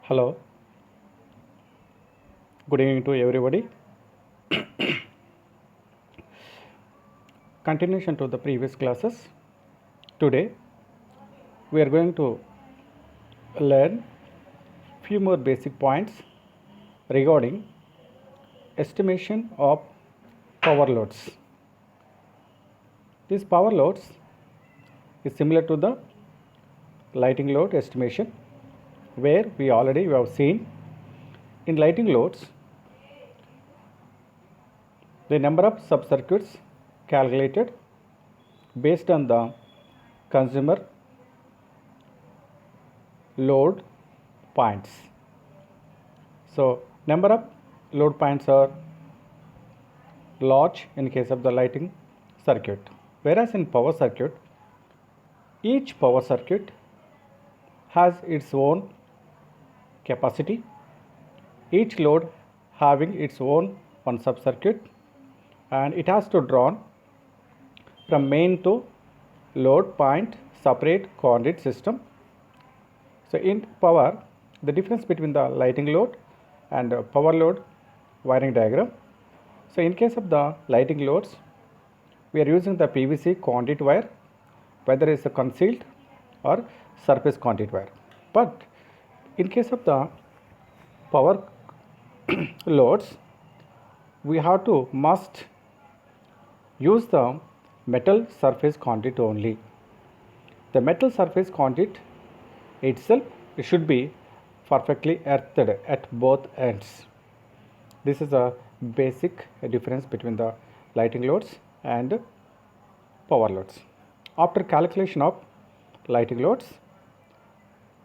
Hello, good evening to everybody. Continuation to the previous classes. Today we are going to learn few more basic points regarding estimation of power loads. These power loads is similar to the lighting load estimation, where we have seen in lighting loads the number of sub-circuits calculated based on the consumer load points. So number of load points are large in case of the lighting circuit, whereas in power circuit each power circuit has its own capacity, each load having its own one sub circuit, and it has to drawn from main to load point separate conduit system. So in power, the difference between the lighting load and power load wiring diagram. So in case of the lighting loads, we are using the PVC conduit wire, whether it's a concealed or surface conduit wire. But in case of the power loads, we have to must use the metal surface conduit only. The metal surface conduit itself should be perfectly earthed at both ends. This is a basic difference between the lighting loads and power loads. After calculation of lighting loads,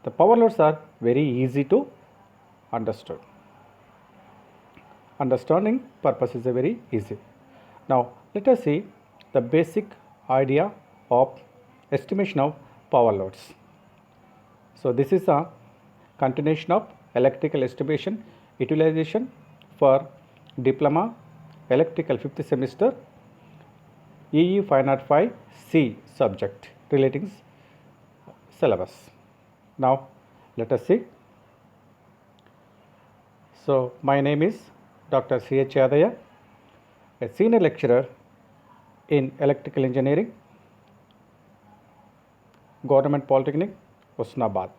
the power loads are very easy to understand. Understanding purpose is very easy. Now let us see the basic idea of estimation of power loads. So this is a continuation of electrical estimation utilization for diploma electrical 5th semester EE 505C subject relating syllabus. Now let us see. So my name is Dr. C.H. Yadaya, a senior lecturer in electrical engineering, Government Polytechnic, Hosnabad.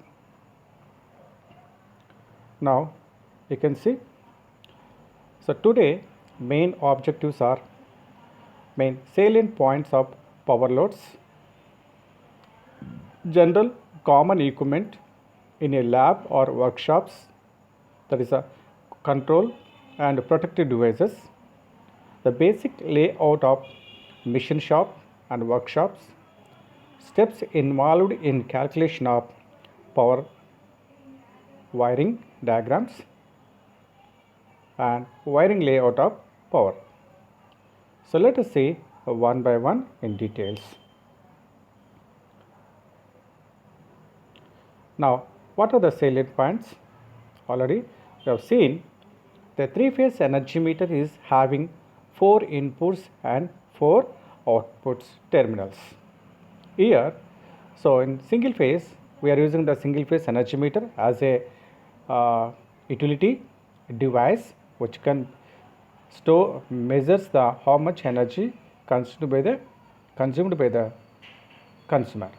Now you can see. So today main objectives are main salient points of power loads, general common equipment in a lab or workshops, that is a control and protective devices, the basic layout of machine shop and workshops, steps involved in calculation of power wiring diagrams, and wiring layout of power. So let us see one by one in details. Now what are the salient points? Already we have seen the three-phase energy meter is having 4 inputs and 4 outputs terminals. Here, so in single phase, we are using the single phase energy meter as a utility device which can measures the how much energy consumed by the consumer.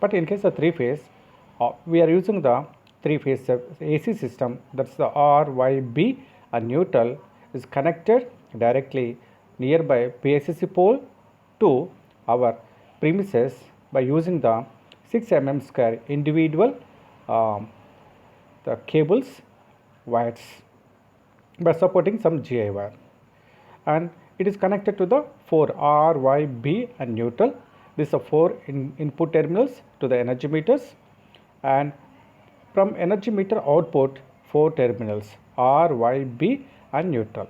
But in case of three phase, we are using the three phase AC system, that's the RYB, and neutral is connected directly nearby PSC pole to our premises by using the 6 mm square individual the cables wires by supporting some GI wire, and it is connected to the 4 RYB and neutral. These are 4 input terminals to the energy meters, and from energy meter output 4 terminals RYB and neutral.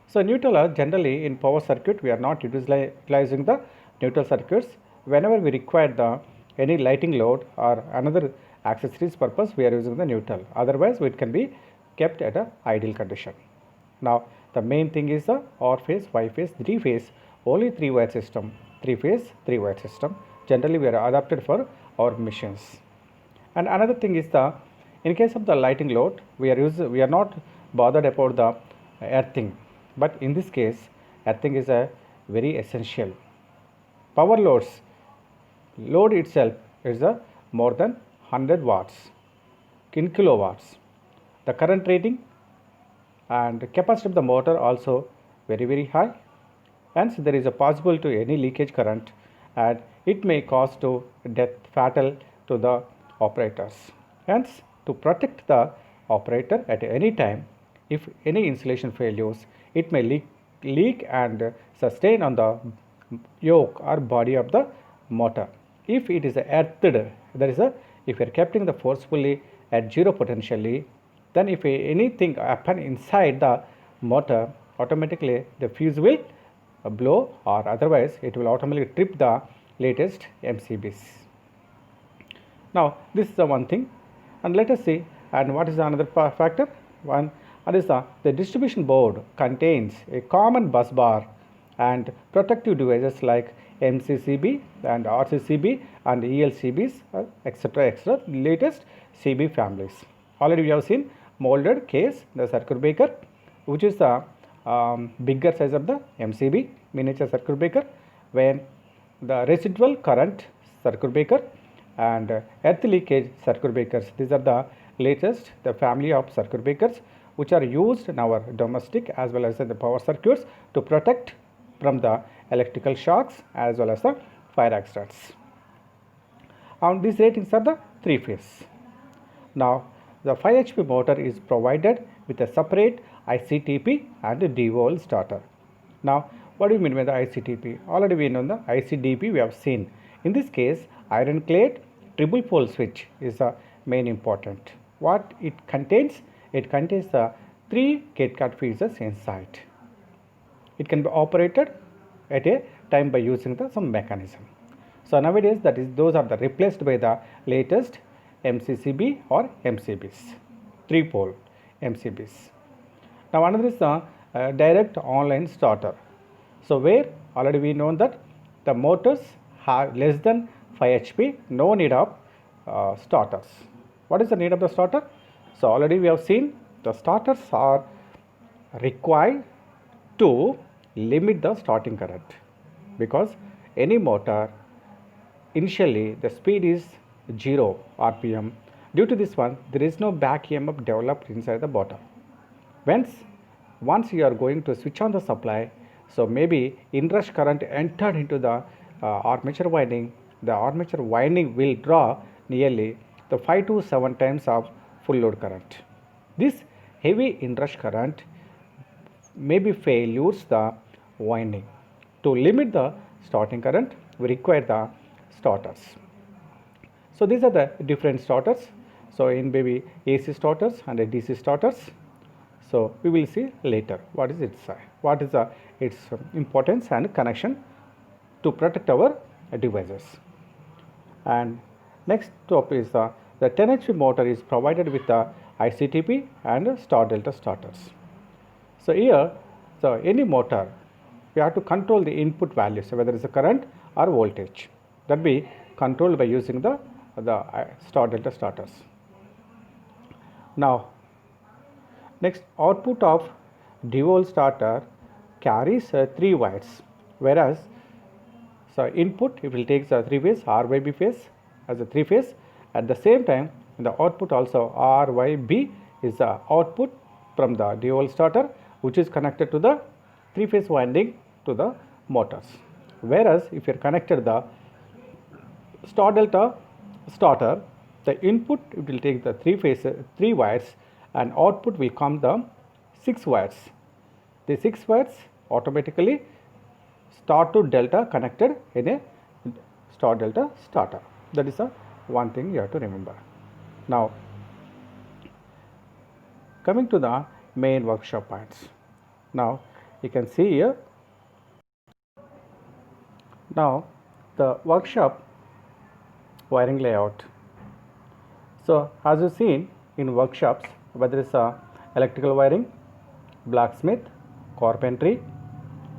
So neutral are generally in power circuit we are not utilizing the neutral circuits. Whenever we require the any lighting load or another accessories purpose, we are using the neutral. Otherwise it can be kept at a ideal condition. Now the main thing is the R phase, Y phase, 3 phase, only 3 wire system, 3 phase, 3 wire system. Generally we are adapted for our machines. And another thing is the In case of the lighting load, we are not bothered about the earthing, but in this case, earthing is a very essential. Power load itself is a more than 100 watts in kilowatts. The current rating and capacity of the motor also very high. Hence, there is a possible to any leakage current, and it may cause to death fatal to the operators. Hence, to protect the operator at any time, if any insulation failures, it may leak and sustain on the yoke or body of the motor. If it is earthed, that is if you are keeping the forcefully at zero potentially, then if anything happen inside the motor, automatically the fuse will blow, or otherwise it will automatically trip the latest MCBs. Now this is the one thing, and let us see, and what is another factor? One, and is the distribution board contains a common bus bar and protective devices like MCCB and RCCB and ELCBs, etc. latest CB families. Already we have seen molded case, the circuit breaker, which is the bigger size of the MCB, miniature circuit breaker, when the residual current circuit breaker and earth leakage circuit breakers. These are the latest, the family of circuit breakers which are used in our domestic as well as in the power circuits to protect from the electrical shocks as well as the fire accidents. And these ratings are the 3-phase. Now, the 5 HP motor is provided with a separate ICTP and a D-volt starter. Now, what do you mean by the ICTP? Already we know the ICDP we have seen. In this case, ironclad triple pole switch is the main important. What it contains? It contains the 3 KitKat fuses inside. It can be operated at a time by using some mechanism. So nowadays those are the replaced by the latest MCCB or MCBs, 3-pole MCBs. Now another is the direct online starter. So where already we know that the motors have less than 5 HP, no need of starters. What is the need of the starter? So already we have seen the starters are required to limit the starting current, because any motor initially the speed is 0 RPM. Due to this one, there is no back EMF developed inside the motor. Once you are going to switch on the supply, so maybe inrush current entered into the armature winding. The armature winding will draw nearly the 5 to 7 times of full load current. This heavy inrush current maybe failures the winding. To limit the starting current, we require the starters. So these are the different starters. So in maybe AC starters and DC starters. So we will see later what is its importance and connection to protect our devices. And next topic is the 10 HP motor is provided with the ICTP and star delta starters. So here, so any motor, we have to control the input values, whether it's a current or voltage, that be controlled by using the star delta starters. Now, next, output of D-volt starter carries 3 wires, whereas so input it will take the 3-phase RYB phase as a 3-phase. At the same time, the output also RYB is the output from the D-volt starter, which is connected to the 3-phase winding to the motors. Whereas if you are connected the star delta starter, the input it will take the 3 wires, and output will come the 6 wires. The 6 wires automatically star to delta connected in a star delta starter. That is the one thing you have to remember. Now, coming to the main workshop points. Now, you can see here. Now, the workshop wiring layout. So, as you seen in workshops, whether it's electrical wiring, blacksmith, carpentry,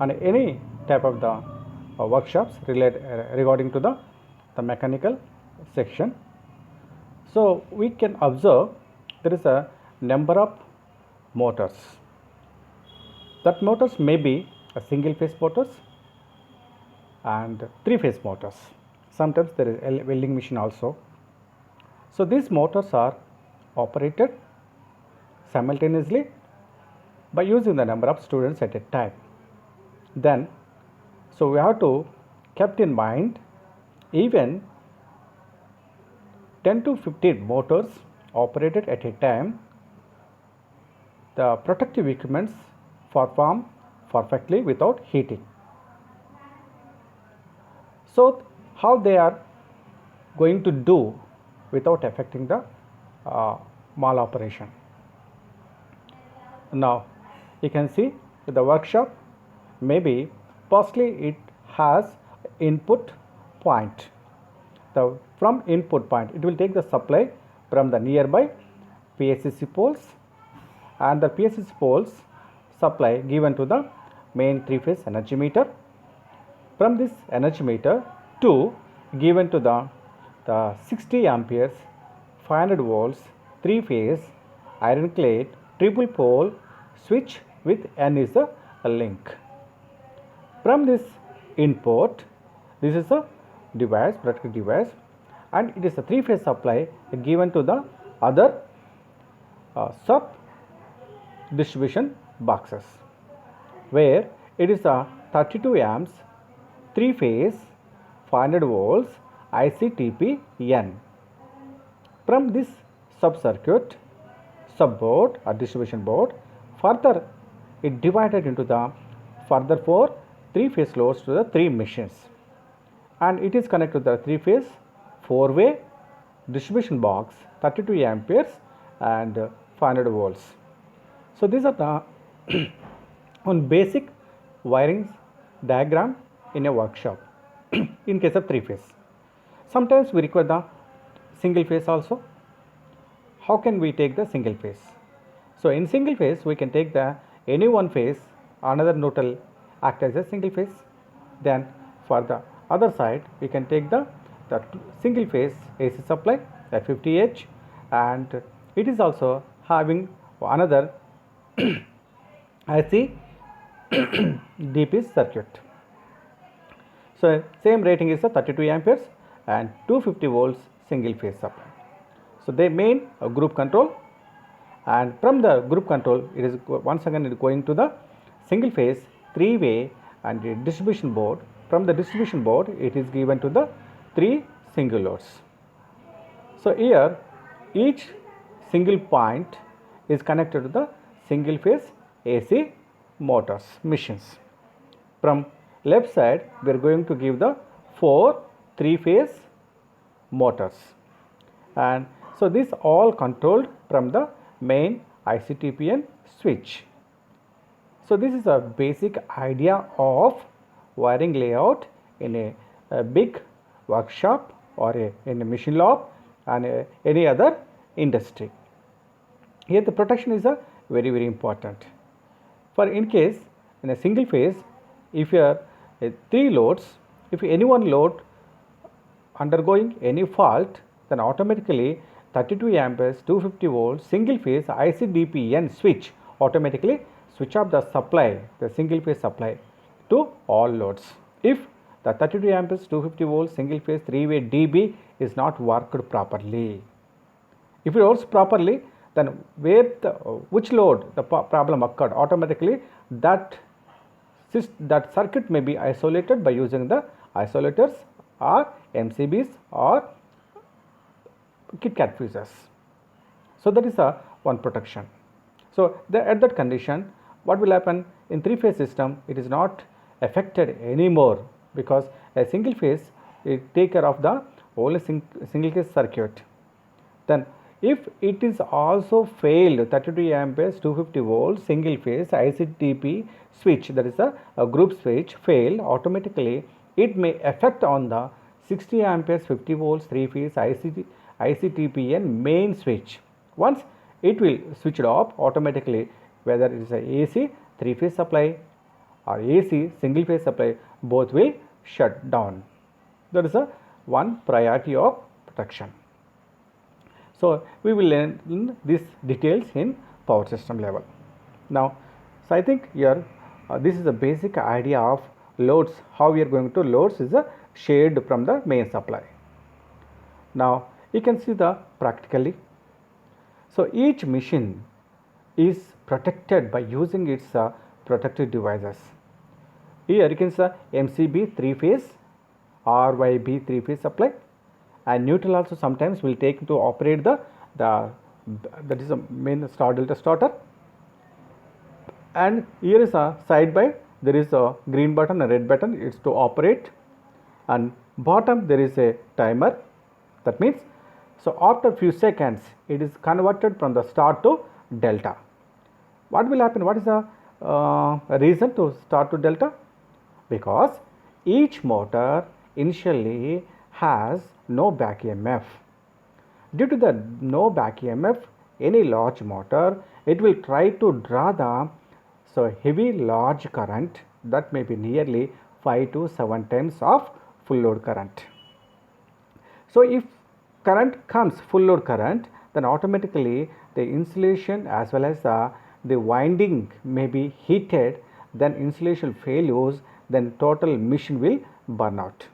and any type of the workshops regarding to the mechanical section. So, we can observe there is a number of motors. That motors may be a single phase motors and three phase motors. Sometimes there is a welding machine also. So these motors are operated simultaneously by using the number of students at a time. Then, so we have to kept in mind even 10 to 15 motors operated at a time, the protective equipments perform perfectly without heating. So how they are going to do without affecting the mal-operation? Now you can see the workshop, maybe firstly it has input point. From input point it will take the supply from the nearby PSCC poles, and the PSCC poles supply given to the main three-phase energy meter. From this energy meter to given to the 60 amperes 500 volts 3-phase ironclad triple pole switch with N is a link. From this input, this is a device, protective device, and it is a 3-phase supply given to the other sub distribution boxes, where it is a 32 amps 3-phase 500 volts ICTP-N. From this sub-circuit, sub-board or distribution board, further it divided into the further 4 3-phase loads to the 3 machines, and it is connected to the 3-phase 4-way distribution box 32 amperes and 500 volts. So these are the one basic wiring diagram in a workshop in case of 3-phase. Sometimes we require the single phase also. How can we take the single phase? So in single phase we can take the any one phase, another neutral act as a single phase. Then for the other side we can take the single phase AC supply at 50H, and it is also having another IC DP circuit. So same rating is a 32 amperes and 250 volts single phase supply. So they main group control, and from the group control it is once again it is going to the single phase 3-way and the distribution board. From the distribution board it is given to the 3 single loads. So here each single point is connected to the single phase AC motors machines. From left side we are going to give the 4 3-phase motors, and so this all controlled from the main ICTP-N switch. So this is a basic idea of wiring layout in a big workshop or in a machine lab and any other industry. Here the protection is a very important. For in case in a single phase, if you are 3 loads, if any one load undergoing any fault, then automatically 32 amperes 250 volts single phase ICDP-N switch automatically switch off the supply, the single phase supply to all loads. If the 32 amperes 250 volts single phase 3-way DB is not worked properly. If it works properly, then which load the problem occurred, automatically that circuit may be isolated by using the isolators or MCBs or KitKat fuses. So that is one protection. So at that condition, what will happen in 3-phase system? It is not affected anymore, because a single phase will take care of the only single phase circuit. Then if it is also failed 32 amperes 250 volts single phase ICTP switch, that is a group switch failed, automatically it may affect on the 60 amperes 50 volts 3-phase ICTP-N main switch. Once it will switch it off automatically, whether it is a AC 3-phase supply or AC single phase supply, both will shut down. That is one priority of protection. So we will learn these details in power system level. Now, so I think here this is the basic idea of loads. How we are going to loads is shared from the main supply. Now you can see the practically. So each machine is protected by using its protective devices. Here you can see MCB 3-phase, RYB 3-phase supply, and neutral also sometimes will take to operate the that is the main star delta starter. And here is a side by, there is a green button and red button, it's to operate, and bottom there is a timer. That means, so after few seconds it is converted from the star to delta. What will happen? What is the reason to star to delta? Because each motor initially has no back EMF. Due to the no back EMF, any large motor, it will try to draw the heavy large current that may be nearly 5 to 7 times of full load current. So if current comes full load current, then automatically the insulation as well as the winding may be heated, then insulation failures, then total machine will burn out.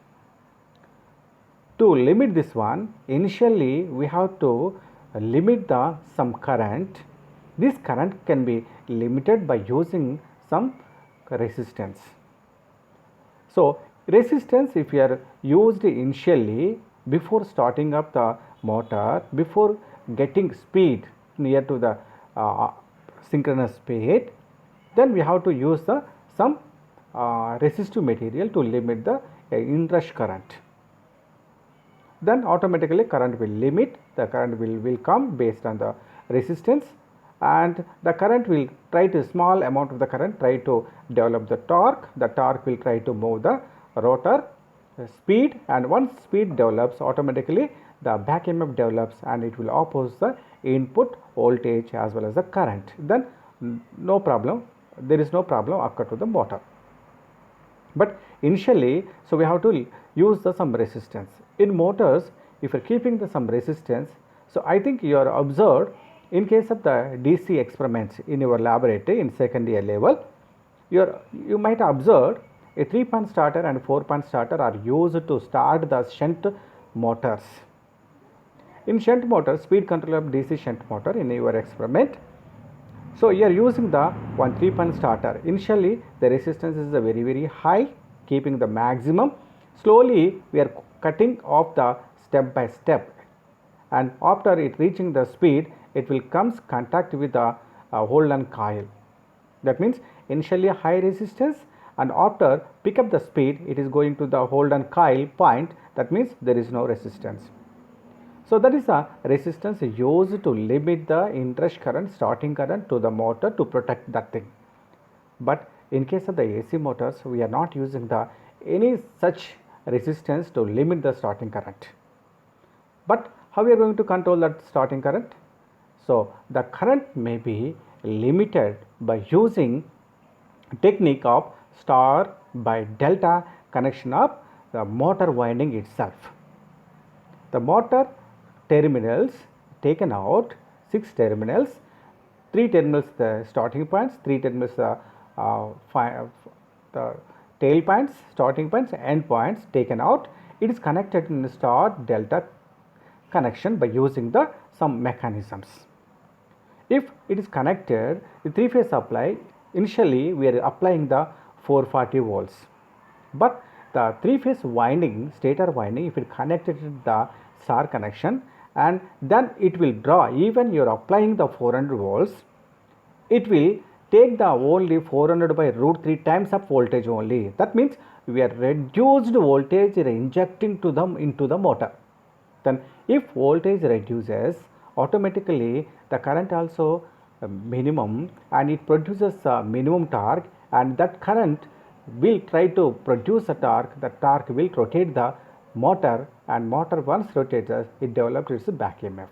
To limit this one, initially we have to limit the some current. This current can be limited by using some resistance. So resistance, if you are used initially before starting up the motor, before getting speed near to the synchronous speed, then we have to use some resistive material to limit the inrush current. Then automatically current will limit, the current will come based on the resistance, and the current will try to, small amount of the current try to develop the torque will try to move the rotor speed, and once speed develops, automatically the back EMF develops and it will oppose the input voltage as well as the current. Then no problem, there is no problem occur to the motor. But initially, so we have to use some resistance. In motors, if you are keeping some resistance, so I think you are observed in case of the DC experiments in your laboratory in second year level, you might observe a 3-point starter and 4-point starter are used to start the shunt motors. In shunt motor, speed control of DC shunt motor in your experiment, so you are using the 3-point starter. Initially the resistance is very high, keeping the maximum. Slowly we are cutting off the step by step, and after it reaching the speed, it will comes contact with the hold on coil. That means initially high resistance, and after pick up the speed, it is going to the hold on coil point. That means there is no resistance. So that is a resistance used to limit the inrush current, starting current to the motor to protect that thing. But in case of the AC motors, we are not using any such resistance to limit the starting current. But how we are going to control that starting current? So the current may be limited by using technique of star by delta connection of the motor winding itself. The motor terminals taken out, 6 terminals, 3 terminals the starting points, 3 terminals the tail points, starting points, end points taken out. It is connected in the star delta connection by using some mechanisms. If it is connected, the 3-phase supply, initially we are applying the 440 volts, but the 3-phase winding, stator winding, if it connected to the star connection, and then it will draw, even you are applying the 400 volts, it will take the only 400 by root 3 times of voltage only. That means we are reduced voltage injecting to them into the motor. Then if voltage reduces, automatically the current also minimum, and it produces a minimum torque, and that current will try to produce a torque. The torque will rotate the motor, and motor once rotates, it develops its back EMF.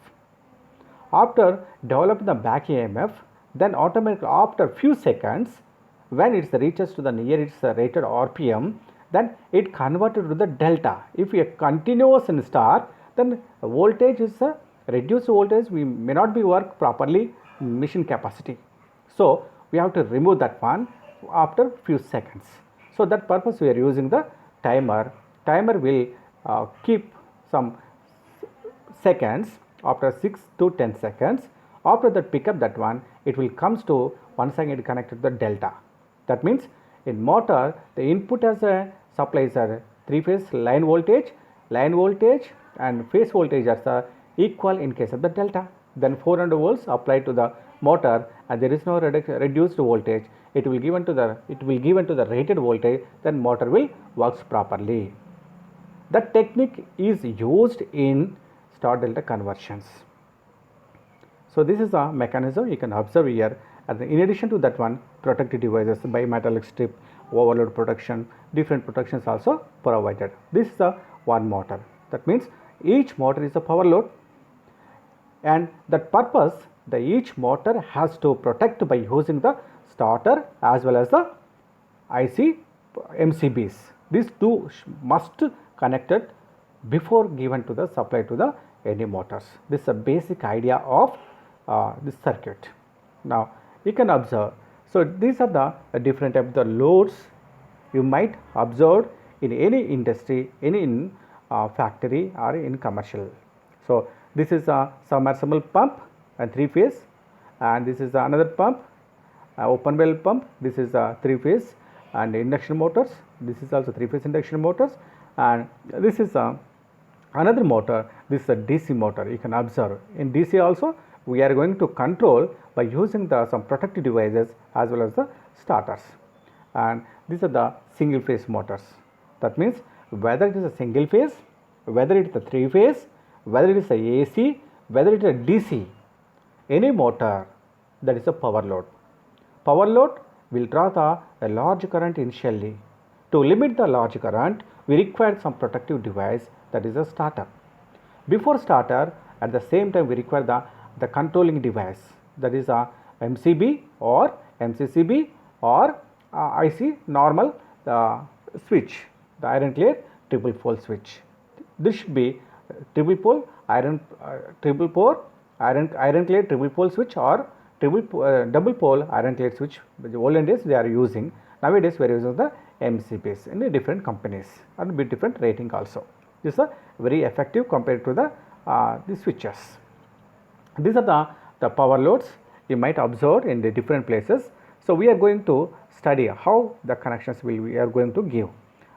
After developing the back EMF, then automatically after few seconds, when it reaches to the near its rated RPM, then it converted to the delta. If we are continuous in star, then voltage is reduced voltage we may not be work properly machine capacity. So we have to remove that one after few seconds. So that purpose we are using the timer. Timer will keep some seconds. After 6 to 10 seconds, after that pick up that one, it will comes to once again connected to the delta. That means in motor the input as a supplies are 3-phase line voltage and phase voltage are equal in case of the delta. Then 400 volts applied to the motor and there is no reduced voltage. It will given to the rated voltage. Then motor will works properly. That technique is used in star delta conversions. So this is a mechanism you can observe here. And in addition to that one, protective devices, bimetallic strip, overload protection, different protections also provided. This is a one motor. That means each motor is a power load, and that purpose the each motor has to protect by using the starter as well as the IC MCBs. These two must connected before given to the supply to the any motors. This is a basic idea of this circuit. Now you can observe. So these are the different type of the loads you might observe in any industry, any in factory or in commercial. So this is a submersible pump and 3-phase, and this is another pump, open well pump. This is a 3-phase and induction motors. This is also 3-phase induction motors, and this is another motor. This is a DC motor. You can observe in DC also we are going to control by using the some protective devices as well as the starters. And these are the single phase motors. That means whether it is a single phase, whether it is a 3-phase, whether it is a AC, whether it is a DC, any motor that is a power load. Power load will draw a large current initially. To limit the large current, we require some protective device, that is a starter. Before starter, at the same time we require the controlling device, that is a MCB or MCCB or IC normal switch, the iron clad triple pole switch. This should be triple pole iron clad triple pole switch or double pole iron clad switch. The olden days they are using. Nowadays we are using the MCBs in the different companies and with different rating also. This is very effective compared to the switches. These are the power loads you might observe in the different places. So we are going to study how the connections we are going to give.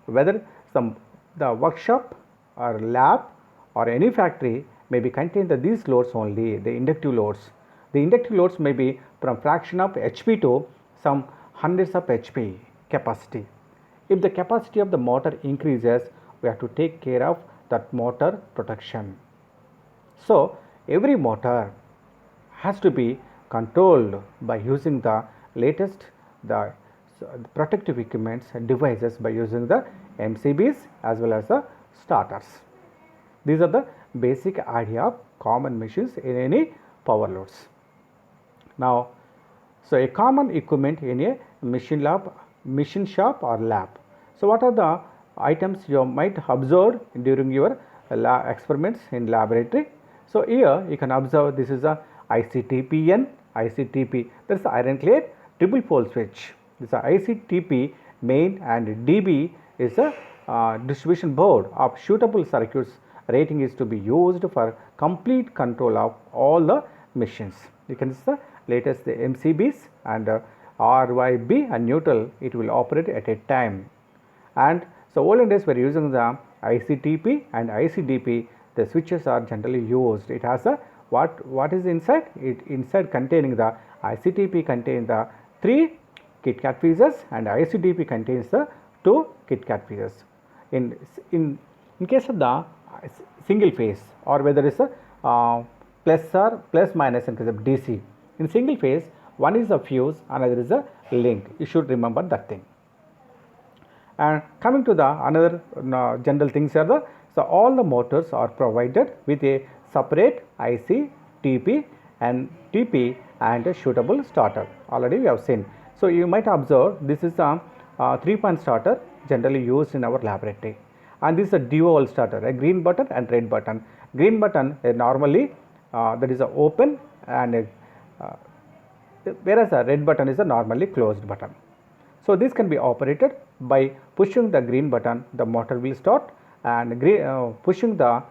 Whether the workshop or lab or any factory may be contain these loads only, the inductive loads. The inductive loads may be from fraction of HP to some hundreds of HP capacity. If the capacity of the motor increases, we have to take care of that motor protection. So every motor has to be controlled by using the latest the protective equipments and devices by using the MCBs as well as the starters. These are the basic idea of common machines in any power loads. Now, so a common equipment in a machine shop or lab. So what are the items you might observe during your experiments in laboratory? So here you can observe this is a ICTPN, ICTP, that is the iron clad triple pole switch. This is a ICTP main, and DB is a distribution board of suitable circuits. Rating is to be used for complete control of all the machines. You can see the latest the MCBs and RYB and neutral, it will operate at a time. And so olden days we are using the ICTP and ICDP. The switches are generally used. It has a what is inside? It inside containing the ICTP contains the 3 KitKat fuses and ICDP contains the 2 KitKat fuses. In case of the single phase, or whether it's a plus minus in case of DC. In single phase, one is a fuse, another is a link. You should remember that thing. And coming to the another general things are so all the motors are provided with a separate IC, TP and TP and a suitable starter. Already we have seen. So you might observe this is a 3-point starter generally used in our laboratory, and this is a dual starter, a green button and red button. Green button normally that is a open, and whereas a red button is a normally closed button. So this can be operated by pushing the green button, the motor will start, and pushing the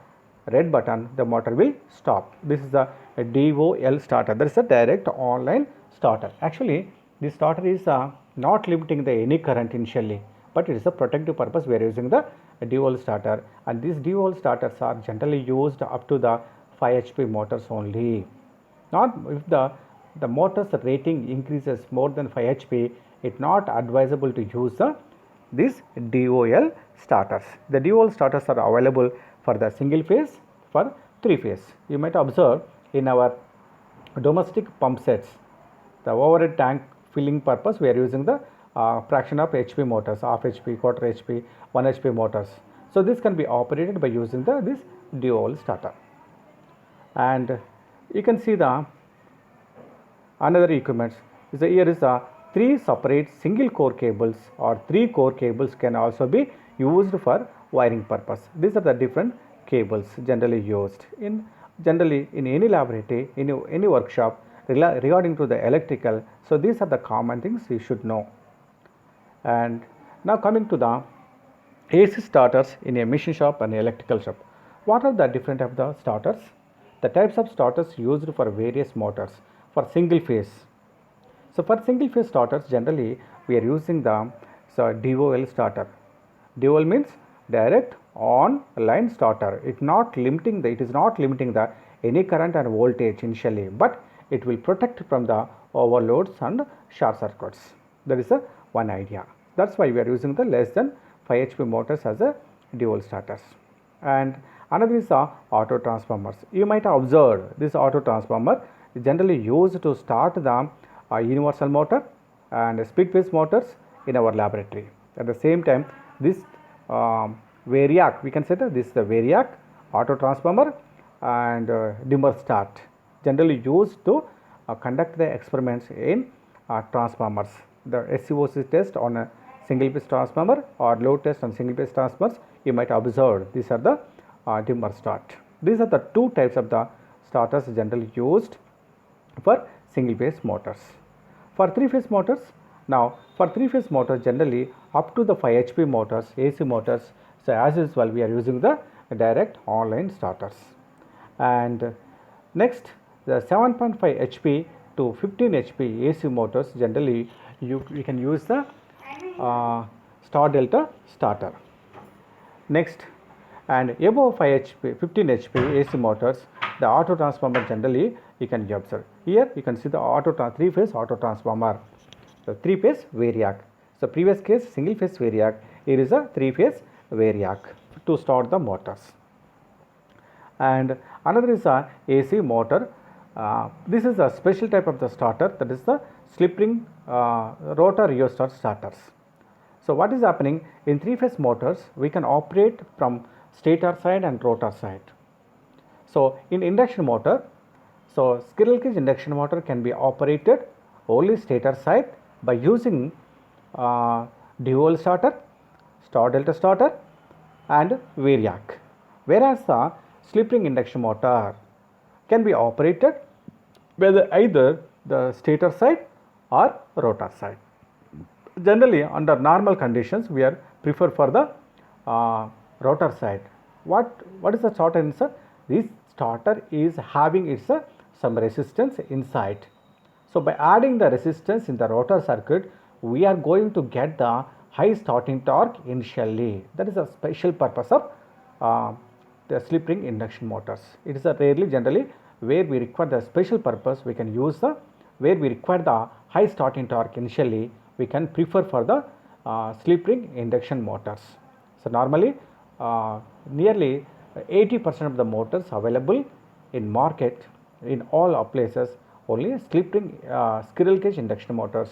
red button, the motor will stop. This is the DOL starter. That is a direct online starter. Actually, this starter is not limiting the any current initially, but it is a protective purpose. We are using the DOL starter, and these DOL starters are generally used up to the 5 HP motors only. Not if the motor's rating increases more than 5 HP, it's not advisable to use these DOL starters. The DOL starters are available for the single phase, for 3 phase. You might observe in our domestic pump sets, the overhead tank filling purpose, we are using the fraction of HP motors, half HP, quarter HP, 1 HP motors. So this can be operated by using this DOL starter. And you can see the another equipment is here is a 3 separate single core cables or 3 core cables can also be used for wiring purpose. These are the different cables generally used in any laboratory, in any workshop regarding to the electrical. So these are the common things you should know. And now coming to the AC starters in a machine shop and electrical shop. What are the different of the starters? The types of starters used for various motors for single phase. So for single phase starters, generally we are using the DOL starter. DOL means direct on line starter. It is not limiting the any current and voltage initially, but it will protect from the overloads and short circuits. That is one idea. That's why we are using the less than 5 HP motors as a DOL starters. And another is auto transformers. You might observe this auto transformer is generally used to start the universal motor and speed phase motors in our laboratory. At the same time, this variac, we can say that this is the variac, auto transformer, and dimmer start, generally used to conduct the experiments in transformers. The SCOC test on a single phase transformer or load test on single phase transformers, you might observe these are the dimmer start. These are the 2 types of the starters generally used for single phase motors. For 3 phase motors, now for 3 phase motors generally up to the 5 HP motors, AC motors, so as usual we are using the direct online starters. And next, the 7.5 HP to 15 HP AC motors, generally you can use the star delta starter. Next, and above 5 HP, 15 HP AC motors, the auto transformer generally you can observe. Here you can see the 3 phase auto transformer, the 3 phase variac. So previous case single phase variac, here is a 3 phase variac to start the motors. And another is a AC motor. This is a special type of the starter, that is the slip ring rotor rheostat starters. So what is happening in 3 phase motors, we can operate from stator side and rotor side. So in induction motor, so squirrel cage induction motor can be operated only stator side by using DOL starter, star delta starter, and variac. Whereas the slip ring induction motor can be operated whether either the stator side or rotor side. Generally under normal conditions we are prefer for the rotor side. What is the starter inside? This starter is having its some resistance inside. So by adding the resistance in the rotor circuit, we are going to get the high starting torque initially. That is a special purpose of the slip ring induction motors. It is a rarely generally where we require the special purpose, we can use the where we require the high starting torque initially, we can prefer for the slip ring induction motors. So normally nearly 80% of the motors available in market in all places, only slip ring squirrel cage induction motors.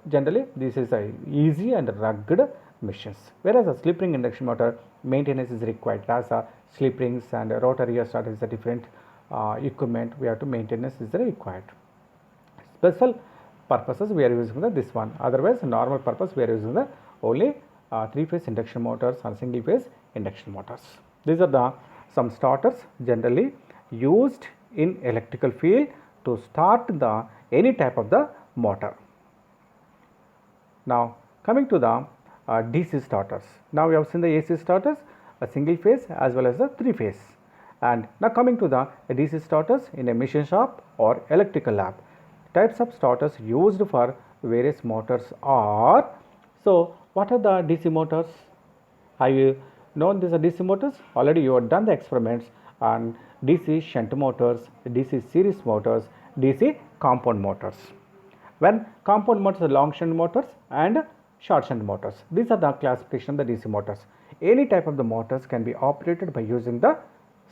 Generally this is a easy and rugged machines, whereas a slip ring induction motor maintenance is required, as slip rings and rotor rheostat is a different equipment, we have to maintenance is required. Special purposes we are using this one, otherwise normal purpose we are using the only 3 phase induction motors or single phase induction motors. These are the some starters generally used in electrical field to start the any type of the motor. Now coming to the DC starters. Now we have seen the AC starters, a single phase as well as a three phase. And now coming to the DC starters in a machine shop or electrical lab. Types of starters used for various motors are, so what are the DC motors? Have you known these are DC motors? Already you have done the experiments on DC shunt motors, DC series motors, DC compound motors. When compound motors are long shunt motors and short shunt motors. These are the classification of the DC motors. Any type of the motors can be operated by using the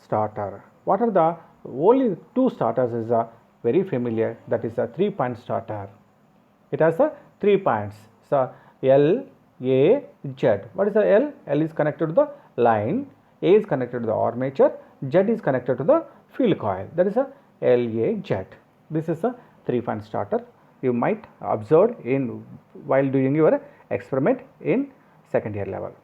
starter. What are the only two starters is very familiar, that is a 3-point starter. It has a 3 points. So L, A, Z. What is the L? L is connected to the line, A is connected to the armature, Z is connected to the field coil. That is a L, A, Z. This is a 3-point starter. You might observe in while doing your experiment in second year level.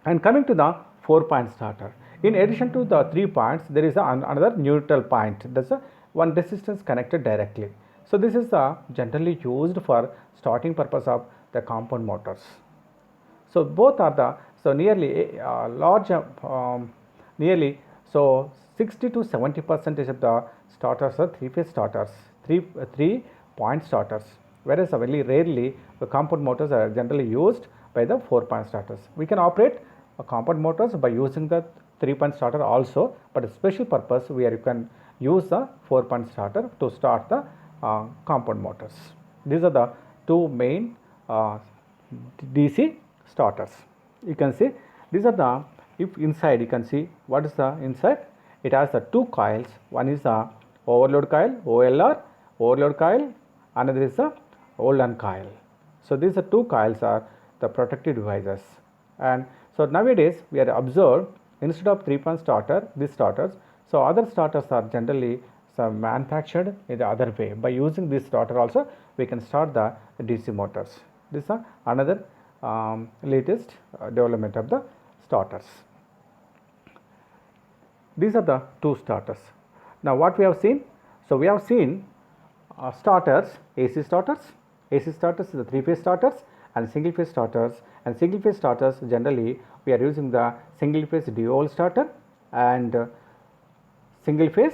And coming to the 4-point starter. In addition to the 3 points, there is another neutral point. That's a one resistance connected directly. So this is generally used for starting purpose of the compound motors. So both are the, so nearly large nearly, so 60 to 70% of the starters are 3-phase starters, 3-point starters, whereas very rarely the compound motors are generally used by the 4-point starters. We can operate compound motors by using the 3-point starter also, but a special purpose where you can use the 4-point starter to start the compound motors. These are the two main DC starters. You can see these are the, if inside you can see what is the inside. It has the two coils. One is the overload coil, OLR, overload coil, another is the Olden coil. So these are two coils are the protective devices. And so nowadays we are observed instead of 3-point starter, these starters, so other starters are generally manufactured in the other way. By using this starter also we can start the DC motors. This is another latest development of the starters. These are the two starters. Now what we have seen? So we have seen starters, AC starters. AC starters is the 3-phase starters and single phase starters. And single phase starters generally we are using the single phase dual starter and single phase.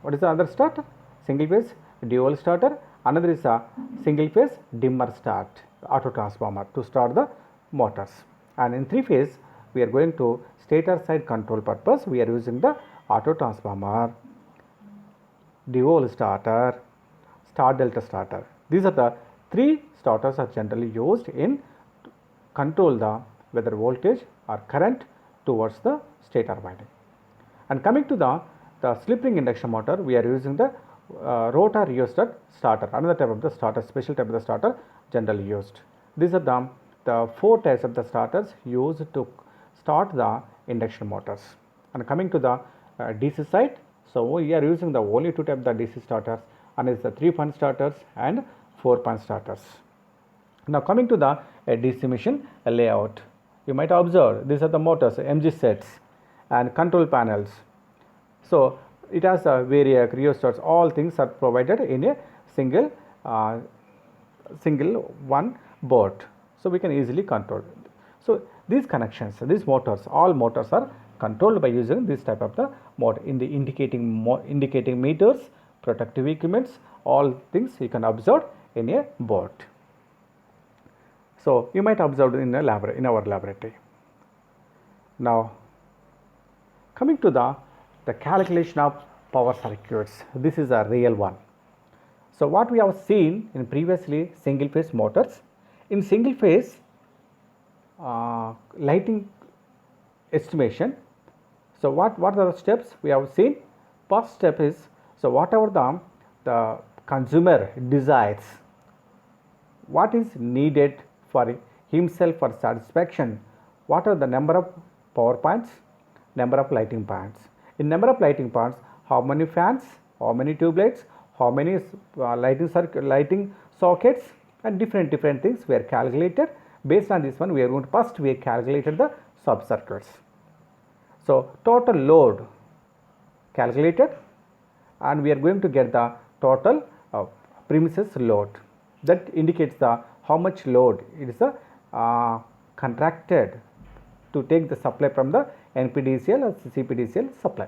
What is the other starter? Single phase dual starter. Another is a single phase dimmer start auto transformer to start the motors. And in 3-phase we are going to stator side control purpose. We are using the auto transformer, dual starter, star delta starter. These are the 3 starters are generally used in control the whether voltage or current towards the stator winding. And coming to the slip ring induction motor, we are using the rotor rheostat starter, another type of the starter, special type of the starter generally used. These are the 4 types of the starters used to start the induction motors. And coming to the DC side, so we are using the only 2 types of the DC starters, and is the 3-point starters and 4-point starters. Now coming to the DC machine layout, you might observe these are the motors, MG sets and control panels. So it has a variac, rheostats, all things are provided in a single one board. So we can easily control. So these connections, these motors, all motors are controlled by using this type of the motor in the indicating meters, protective equipments, all things you can observe in a board. So you might observe in our laboratory. Now coming to the calculation of power circuits, this is a real one. So what we have seen in previously single phase motors, in single phase lighting estimation. So what are the steps we have seen? First step is, so whatever the consumer desires, what is needed for himself for satisfaction, what are the number of power points, number of lighting points. In number of lighting points, how many fans, how many tube lights, how many lighting sockets, and different things were calculated. Based on this one, we are going to first we calculated the sub circuits. So total load calculated, and we are going to get the total premises load. That indicates the how much load it is contracted to take the supply from the NPDCL or CPDCL supply.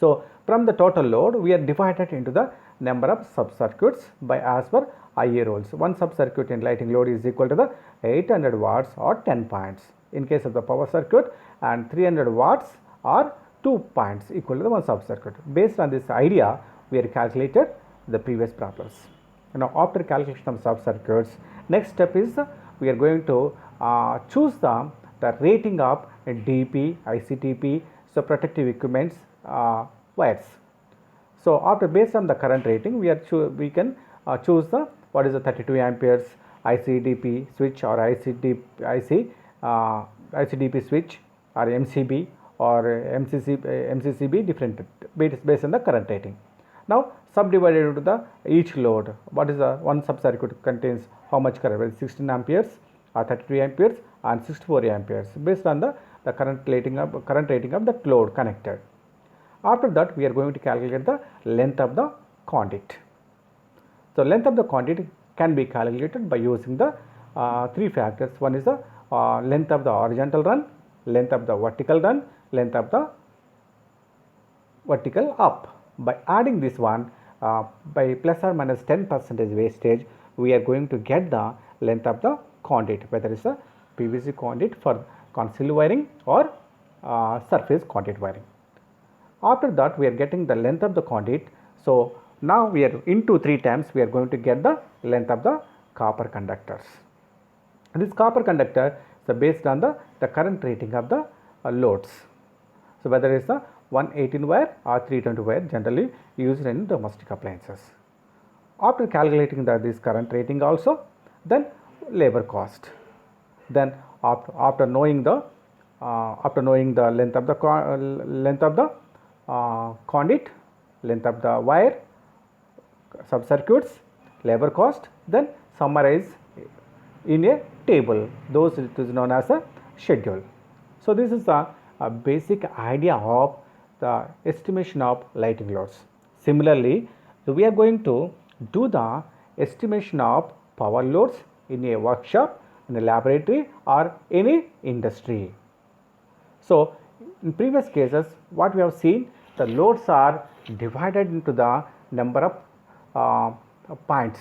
So from the total load, we are divided into the number of sub-circuits by as per IA rules. One sub-circuit in lighting load is equal to the 800 watts or 10 points in case of the power circuit, and 300 watts or 2 points equal to the one sub-circuit. Based on this idea, we have calculated the previous problems. Now after calculation of sub-circuits, next step is we are going to choose the rating of DP, ICTP, so protective equipments wires. So after based on the current rating, we can choose the what is the 32 amperes ICDP switch or ICDP switch or MCB or MCCB different based on the current rating. Now subdivided into the each load, what is the one sub-circuit contains how much current, 16 amperes or 32 amperes and 64 amperes based on the current rating of that load connected. After that, we are going to calculate the length of the conduit. So length of the conduit can be calculated by using the three factors. One is the length of the horizontal run, length of the vertical run, length of the vertical up. By adding this one by plus or minus 10% wastage, we are going to get the length of the conduit, whether it's a PVC conduit for concealed wiring or surface conduit wiring. After that, we are getting the length of the conduit. So now we are into 3 times, we are going to get the length of the copper conductors. This copper conductor is based on the current rating of the loads. So whether it's a 118 wire or 320 wire generally used in domestic appliances. After calculating this current rating also, then labor cost. Then after knowing the length of the conduit, length of the wire, sub-circuits, labor cost, then summarize in a table. Those it is known as a schedule. So this is a basic idea of the estimation of lighting loads. Similarly, we are going to do the estimation of power loads in a workshop, in a laboratory or any industry. So in previous cases, what we have seen, the loads are divided into the number of points.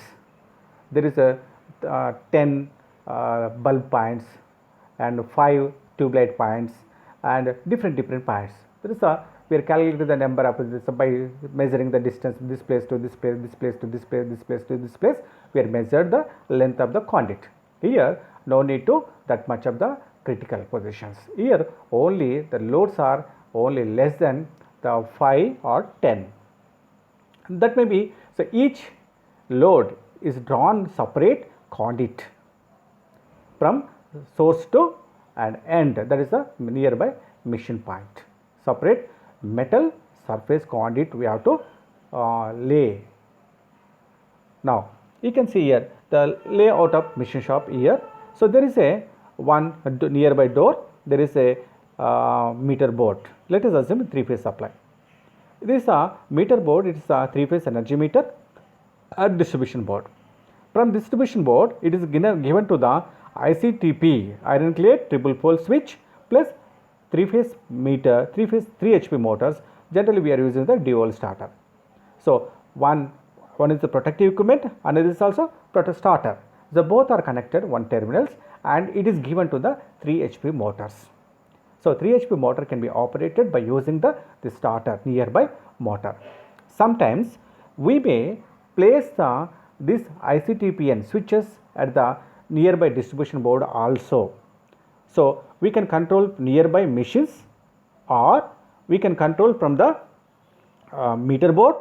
There is a 10 bulb points and 5 tube light points and different points. There is we are calculating the number of this by measuring the distance this place to this place, this place to this place, this place to this place. We are measured the length of the conduit. Here no need to that much of the critical positions. Here only the loads are only less than the 5 or 10. That may be, so each load is drawn separate conduit from source to and end, that is the nearby mission point. Separate metal surface conduit we have to lay. Now you can see here the layout of machine shop here. So there is a one nearby door, there is a meter board. Let us assume 3-phase supply. This meter board, it is a 3-phase energy meter, a distribution board. From distribution board, it is given to the ICTP, iron clay triple pole switch plus 3-phase meter, 3 HP motors. Generally we are using the dual starter. So one is the protective equipment, another is also protective starter. The both are connected one terminals and it is given to the 3 HP motors. So 3 HP motor can be operated by using the starter nearby motor. Sometimes we may place this ICTPN switches at the nearby distribution board also. So we can control nearby machines or we can control from the meter board,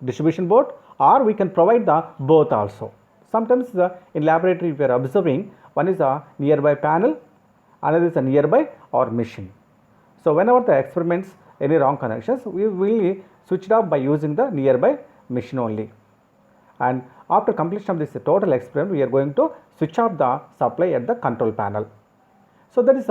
distribution board, or we can provide the both also. Sometimes in laboratory we are observing one is a nearby panel, another is a nearby or machine. So whenever the experiments any wrong connections, we will switch it off by using the nearby machine only. And after completion of this total experiment, we are going to switch off the supply at the control panel. So that is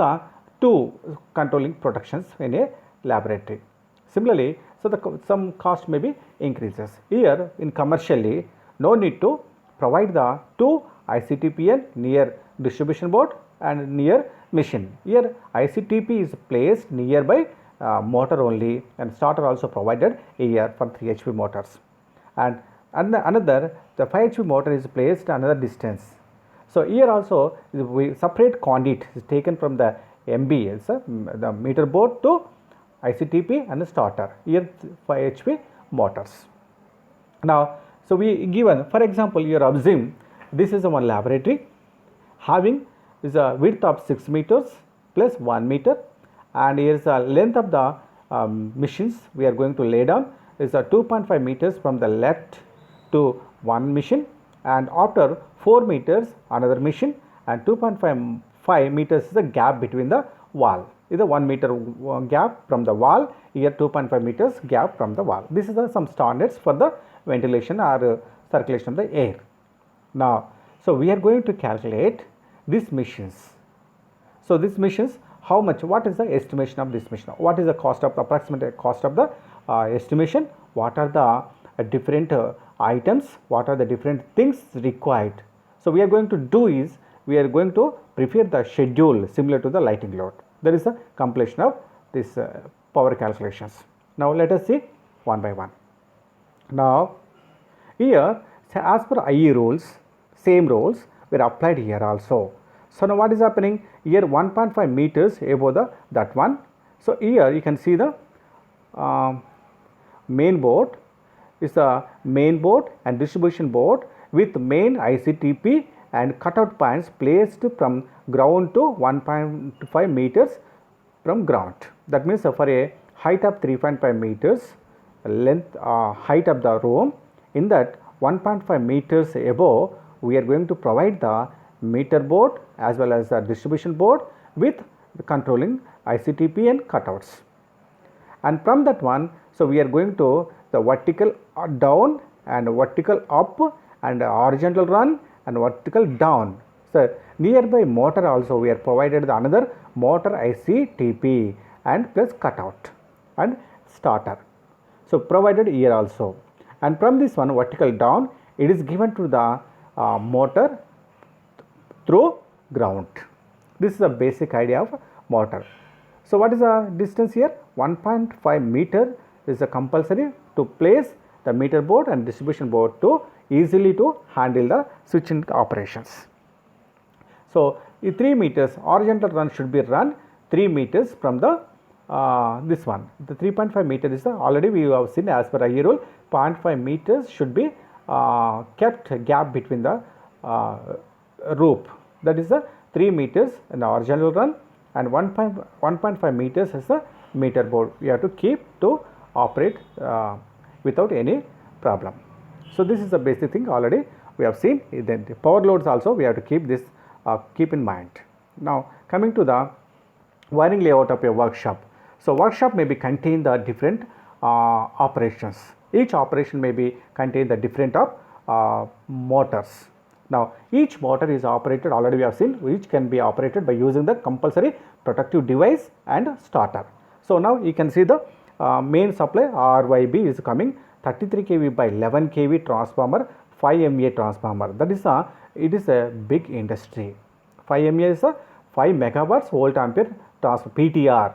two controlling protections in a laboratory. Similarly, So some cost may be increases. Here in commercially, no need to provide the two ICTPN near distribution board and near machine. Here ICTP is placed nearby motor only, and starter also provided here for 3 HP motors, and another the 5 HP motor is placed another distance. So here also we separate conduit is taken from the MBS, the meter board to ICTP and the starter. Here 5 HP motors. Now, so we given, for example, you are observing this is one laboratory having is a width of 6 meters plus 1 meter, and here is the length of the machines we are going to lay down is a 2.5 meters from the left to one machine, and after 4 meters another machine, and 2.5 meters is the gap between the wall. Is a 1 meter gap from the wall, here 2.5 meters gap from the wall. This is some standards for the ventilation or circulation of the air. Now, so we are going to calculate these machines. So these machines, how much, what is the estimation of this machine, what is the cost of, approximate cost of the estimation, what are the different items, what are the different things required. So we are going to do is, we are going to prepare the schedule similar to the lighting load. There is a completion of this power calculations. Now let us see one by one. Now here, as per IE rules, same rules were applied here also. So now what is happening here, 1.5 meters above that one. So here you can see the main board is the main board and distribution board with main ICTP and cutout points placed from ground to 1.5 meters from ground. That means for a height of 3.5 meters length height of the room, in that 1.5 meters above we are going to provide the meter board as well as the distribution board with the controlling ICTP and cutouts. And from that one, so we are going to the vertical down and vertical up and horizontal run and vertical down. So nearby motor also we are provided the another motor ICTP and plus cutout and starter. So provided here also, and from this one vertical down it is given to the motor through ground. This is the basic idea of motor. So what is the distance here? 1.5 meter is the compulsory to place the meter board and distribution board to easily to handle the switching operations. So 3 meters horizontal run should be run 3 meters from the this one. The 3.5 meter is the already we have seen as per IE rule, 0.5 meters should be kept gap between the roof. That is the 3 meters in the horizontal run, and 1.5 meters is the meter board we have to keep to operate without any problem. So this is the basic thing already we have seen. Then the power loads also we have to keep this keep in mind. Now coming to the wiring layout of a workshop. So workshop may be contain the different operations. Each operation may be contain the different of motors. Now each motor is operated, already we have seen, each can be operated by using the compulsory protective device and starter. So now you can see the main supply RYB is coming 33 kV by 11 kV transformer, 5 MVA transformer. That is it is a big industry. 5 MVA is a 5 megawatts volt ampere transformer PTR,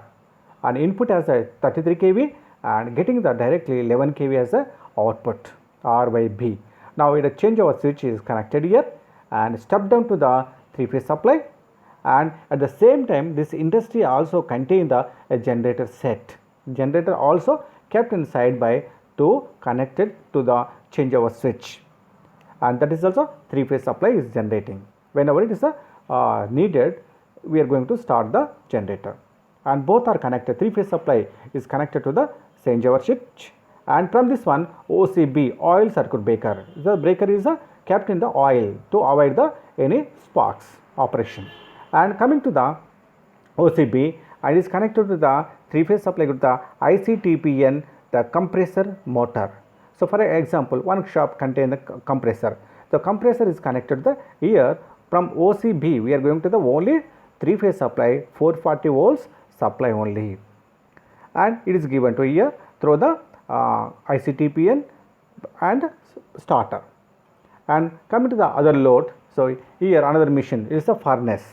and input as a 33 kV and getting the directly 11 kV as a output RYB. Now it a changeover switch is connected here and step down to the 3-phase supply, and at the same time this industry also contain the a generator set. Generator also kept inside by to connected to the changeover switch, and that is also 3-phase supply is generating. Whenever it is needed, we are going to start the generator, and both are connected. 3-phase supply is connected to the changeover switch, and from this one OCB oil circuit breaker. The breaker is kept in the oil to avoid the any sparks operation. And coming to the OCB, and is connected to the 3-phase supply with the ICTPN, the compressor motor. So for example, one shop contain the compressor. The compressor is connected to the here from OCB. We are going to the only 3-phase supply, 440 volts supply only, and it is given to here through the ICTPN and starter. And coming to the other load, so here another mission is the furnace.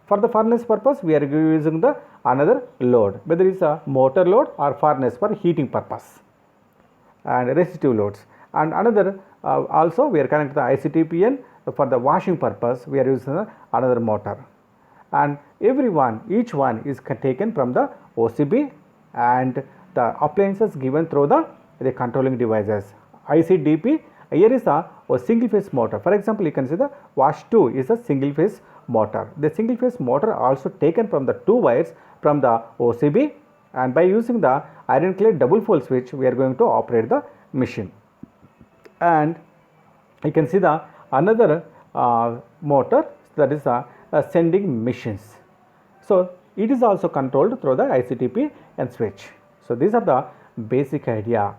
For the furnace purpose, we are using the another load, whether it's a motor load or furnace for heating purpose, and resistive loads. And another also we are connecting the ICTPN for the washing purpose. We are using another motor, and each one is taken from the OCB and the appliances given through the controlling devices. ICDP here is a single phase motor. For example, you can see the wash 2 is a single phase motor. The single phase motor also taken from the 2 wires from the OCB, and by using the iron clay double pole switch we are going to operate the machine. And you can see the another motor, that is sending machines. So it is also controlled through the ICTP and switch. So these are the basic idea.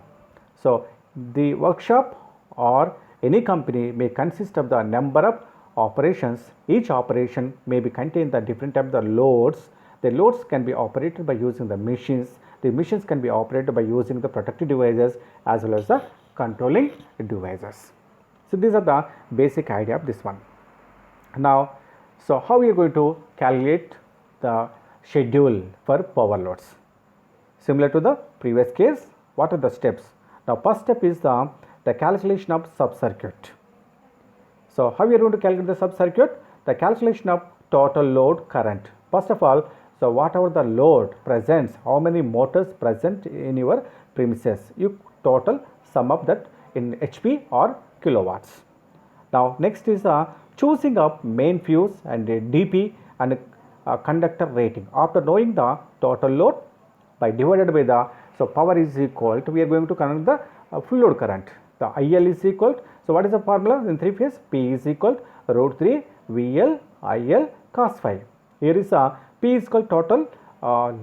So the workshop or any company may consist of the number of operations. Each operation may be contain the different type of the loads. The loads can be operated by using the machines. The machines can be operated by using the protective devices as well as the controlling devices. So these are the basic idea of this one. Now, so how we are going to calculate the schedule for power loads? Similar to the previous case, what are the steps? Now, first step is the calculation of sub-circuit. So how we are going to calculate the sub-circuit? The calculation of total load current. First of all, so whatever the load presents, how many motors present in your premises, you total sum up that in HP or kilowatts. Now next is choosing of main fuse and DP and conductor rating. After knowing the total load by divided by the, so power is equal to, we are going to connect the full load current. The IL is equal to, so what is the formula in 3 phase? P is equal to root 3 VL IL cos phi. Here is P is equal to total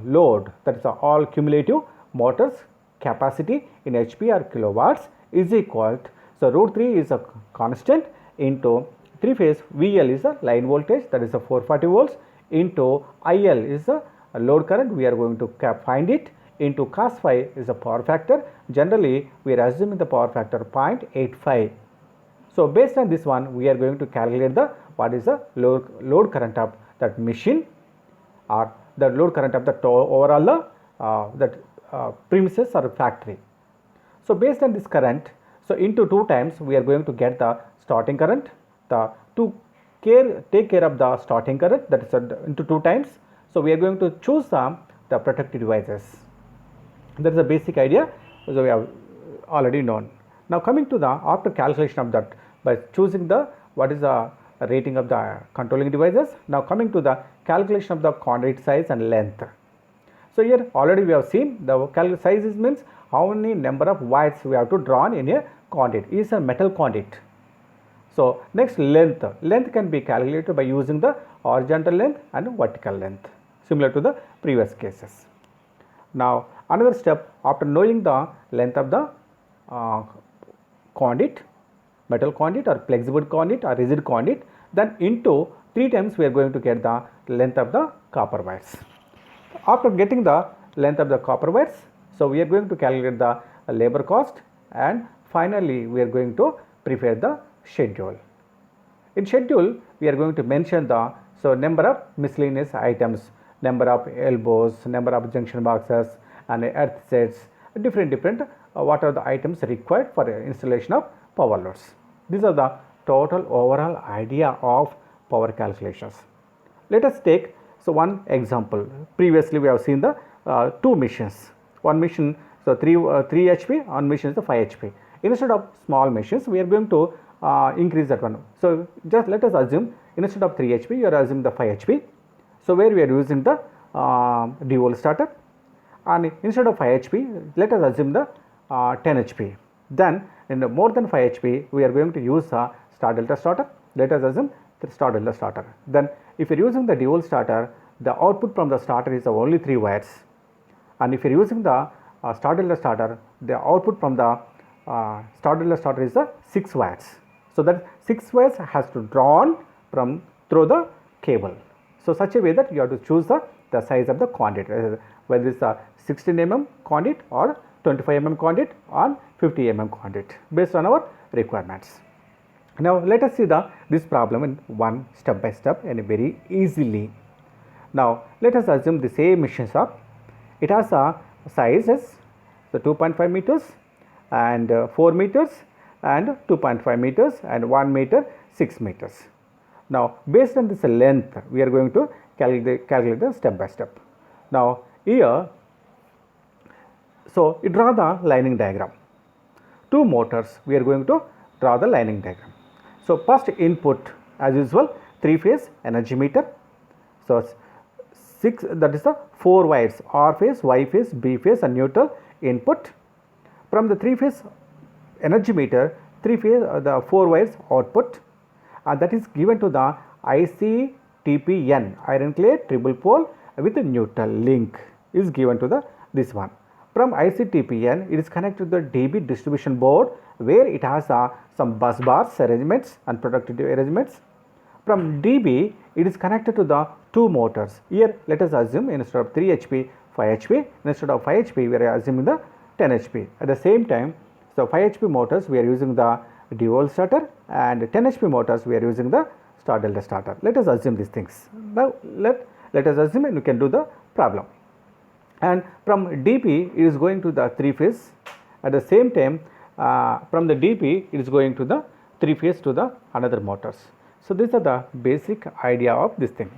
load, that is all cumulative motors capacity in HP or kilowatts is equal to, so root 3 is a constant into 3 phase VL is a line voltage, that is a 440 volts, into IL is a load current, we are going to find it, into cos phi is a power factor. Generally we are assuming the power factor 0.85. So based on this one we are going to calculate the what is the load current of that machine or the load current of the overall premises or factory. So based on this current, so into 2 times we are going to get the starting current. To take care of the starting current, that is into 2 times. So we are going to choose the protective devices. That is the basic idea. So we have already known. Now coming to the after calculation of that by choosing the what is the rating of the controlling devices. Now coming to the calculation of the conduit size and length. So here already we have seen the size means how many number of wires we have to draw in a conduit. It is a metal conduit. So next length. Length can be calculated by using the horizontal length and vertical length, similar to the previous cases. Now another step, after knowing the length of the conduit, metal conduit or flexible conduit or rigid conduit, then into 3 times we are going to get the length of the copper wires. After getting the length of the copper wires, so we are going to calculate the labor cost, and finally we are going to prepare the schedule. In schedule we are going to mention the number of miscellaneous items, number of elbows, number of junction boxes and earth sets, different what are the items required for installation of power loads. These are the total overall idea of power calculations. Let us take one example. Previously we have seen the 2 machines. One machine, so 3 HP, one machine is the 5 HP. Instead of small machines we are going to increase that one. So just let us assume instead of 3 HP you are assuming the 5 HP. So where we are using the D-volt starter, and instead of 5 HP let us assume the 10 HP. Then in the more than 5 HP we are going to use a star delta starter. Let us assume the star delta starter. Then if you are using the D-volt starter, the output from the starter is only 3 wires, and if you are using the star delta starter, the output from the star delta starter is 6 wires. So that 6 wires has to drawn from through the cable. So such a way that you have to choose the size of the conduit, whether it is a 16 mm conduit or 25 mm conduit on 50 mm conduit based on our requirements. Now let us see this problem in one step by step and very easily. Now let us assume the same machine shop. It has a size as 2.5 meters and 4 meters and 2.5 meters and 1 meter 6 meters. Now based on this length we are going to calculate the step by step. Now here, so draw the lining diagram. Two motors we are going to draw the lining diagram. So first input as usual 3-phase energy meter. So 6, that is the 4 wires, R phase, Y phase, B phase and neutral input. From the 3-phase energy meter, 3-phase the 4 wires output, and that is given to the ICTPN, iron clay triple pole with a neutral link is given to this one. From ICTPN, it is connected to the DB distribution board where it has some bus bars arrangements and productivity arrangements. From DB, it is connected to the two motors. Here let us assume instead of 3 HP, 5 HP, instead of 5 HP we are assuming the 10 HP. At the same time, so 5 HP motors we are using the dual starter and 10 HP motors we are using the star delta starter. Let us assume these things. Now let us assume and we can do the problem. And from DP it is going to the 3-phase. At the same time, from the DP it is going to the 3-phase to the another motors. So these are the basic idea of this thing.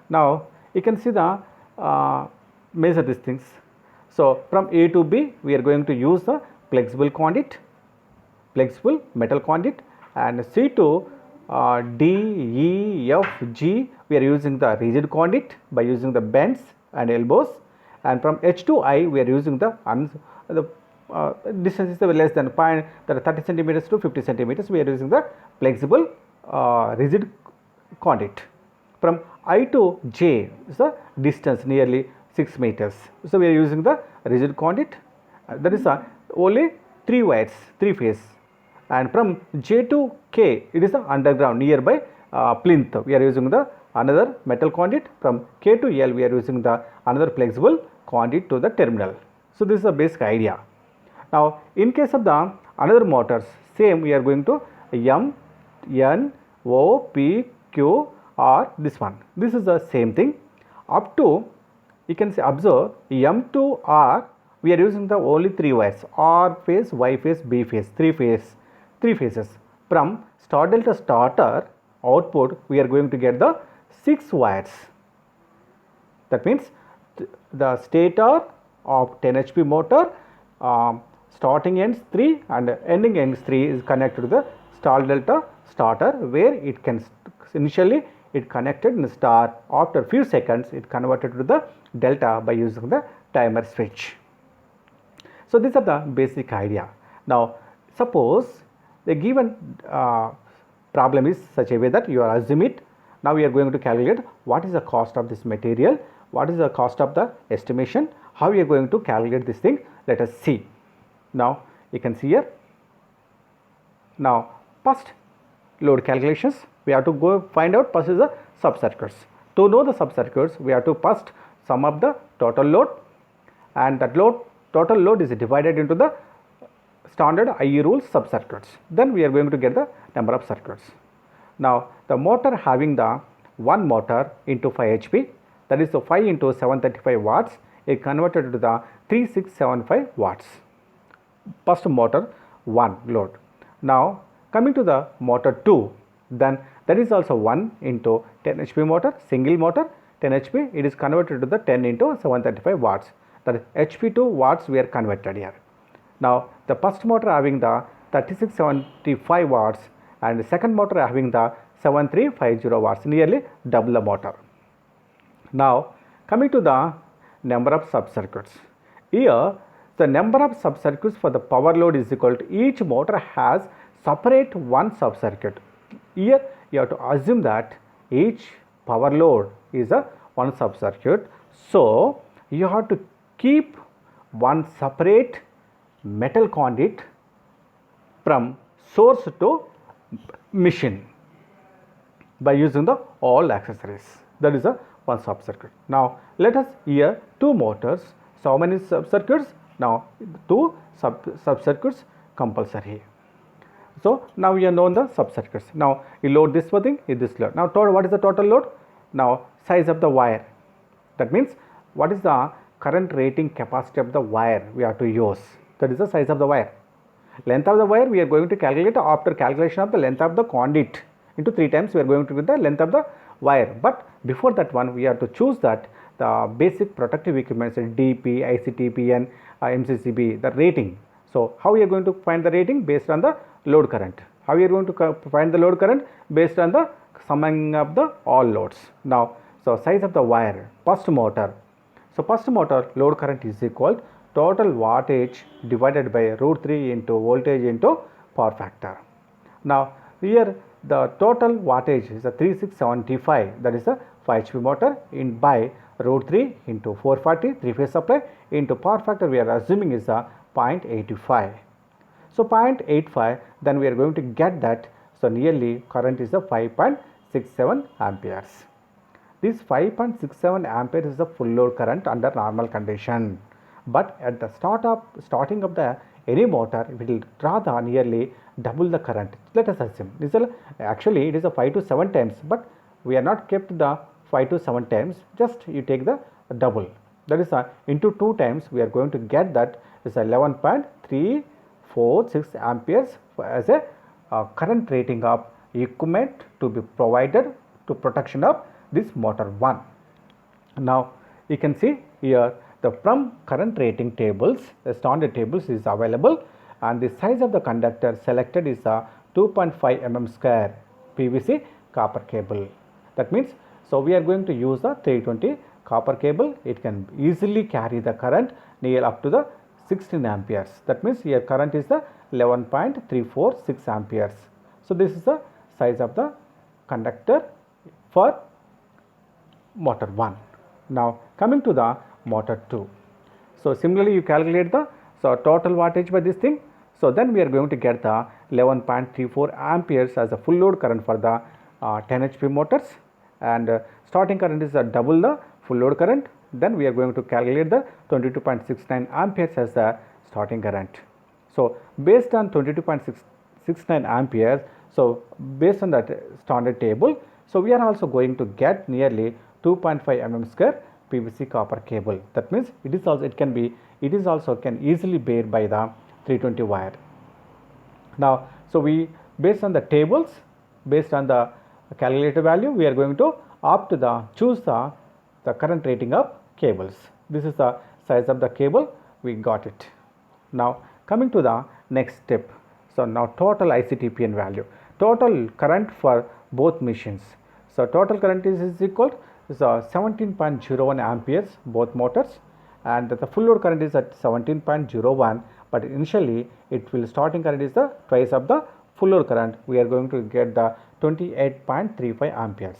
Now you can see the measure these things. So from A to B we are going to use the flexible conduit, flexible metal conduit, and C to D, E, F, G we are using the rigid conduit by using the bends and elbows, and from H to I we are using the distance is less than 30 centimeters to 50 centimeters we are using the flexible rigid conduit. From I to J is the distance nearly 6 meters. So we are using the rigid conduit. That is only 3 wires, 3-phase. And from J to K it is the underground nearby plinth. We are using the another metal conduit. From K to L we are using the another flexible conduit to the terminal. So this is the basic idea. Now in case of the another motors, same we are going to M, N, O, P, Q, R, this one. This is the same thing. Up to, you can say, observe M to R we are using the only 3 wires, R phase, Y phase, B phase, 3 phases. From star delta starter output we are going to get the 6 wires. That means the stator of 10 HP motor, starting ends 3 and ending ends 3 is connected to the star delta starter, where it can initially it connected in the star. After few seconds it converted to the delta by using the timer switch. So these are the basic idea. Now suppose the given problem is such a way that you are assume it. Now we are going to calculate what is the cost of this material, what is the cost of the estimation, how we are going to calculate this thing. Let us see. Now you can see here. Now first load calculations, we have to go find out first is the sub circuits. To know the sub circuits we have to first sum up the total load, and that total load is divided into the standard IE rule sub circuits. Then we are going to get the number of circuits. Now the motor having the one motor into 5 HP, that is the 5 into 735 watts is converted to the 3675 watts. First motor 1 load. Now coming to the motor 2, then that is also 1 into 10 HP motor, single motor 10 HP, it is converted to the 10 into 735 watts. That is HP to watts we are converted here. Now the first motor having the 3675 watts and the second motor having the 7350 watts, nearly double the motor. Now coming to the number of sub circuits. Here the number of sub circuits for the power load is equal to each motor has separate one sub circuit. Here you have to assume that each power load is a one sub circuit. So you have to keep one separate metal conduit from source to machine by using the all accessories. That is a one sub circuit. Now let us here two motors. So how many sub circuits? Now two sub-circuits compulsory. So now we have known the sub-circuits. Now you load this thing, this load. Now total, what is the total load? Now size of the wire. That means what is the current rating capacity of the wire we have to use. That is the size of the wire. Length of the wire we are going to calculate after calculation of the length of the conduit into 3 times we are going to get the length of the wire. But before that one we have to choose that the basic protective equipments DP, ICTPN, MCCB, the rating. So how we are going to find the rating? Based on the load current. How we are going to find the load current? Based on the summing of the all loads. Now so size of the wire, first motor. So first motor load current is equal total wattage divided by root 3 into voltage into power factor. Now here the total wattage is a 3675, that is a 5 HP motor, in by root 3 into 440 3 phase supply into power factor we are assuming is a 0.85. So 0.85, then we are going to get that, so nearly current is a 5.67 amperes. This 5.67 amperes is the full load current under normal condition. But at the starting of the any motor, it will draw the nearly double the current. Let us assume this is actually it is a 5 to 7 times, but we are not kept the 5 to 7 times. Just you take the double. That is into 2 times we are going to get that is 11.346 amperes as a current rating of equipment to be provided to protection of this motor 1. Now you can see here the from current rating tables, the standard tables is available, and the size of the conductor selected is a 2.5 mm square PVC copper cable. That means so we are going to use the 320 copper cable. It can easily carry the current near up to the 16 amperes. That means here current is the 11.346 amperes. So this is the size of the conductor for motor 1. Now coming to the motor 2. So similarly you calculate the total wattage by this thing. So then we are going to get the 11.34 amperes as a full load current for the 10 HP motors, and starting current is double the full load current. Then we are going to calculate the 22.69 amperes as the starting current. So based on 22.69 amperes, so based on that standard table, so we are also going to get nearly 2.5 mm square PVC copper cable. That means it is also can easily bear by the 320 wire. Now so we based on the tables, based on the calculated value, we are going to opt to choose the current rating of cables. This is the size of the cable, we got it. Now coming to the next step. So now total ICTPN value, total current for both machines. So total current is equal to 17.01 amperes both motors, and the full load current is at 17.01, but initially it will starting current is the twice of the full load current. We are going to get the 28.35 amperes.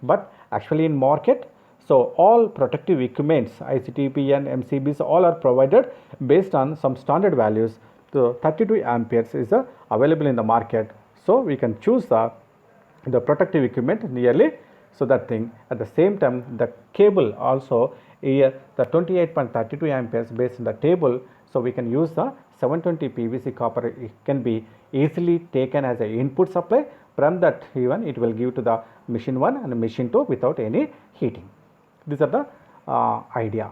But actually in market, so all protective equipments ICTPN, MCBs all are provided based on some standard values. So 32 amperes is available in the market. So we can choose the protective equipment nearly. So that thing at the same time the cable also here the 28.32 amperes based on the table. So we can use the 720 PVC copper. It can be easily taken as an input supply. From that even it will give to the machine 1 and machine 2 without any heating. These are the idea.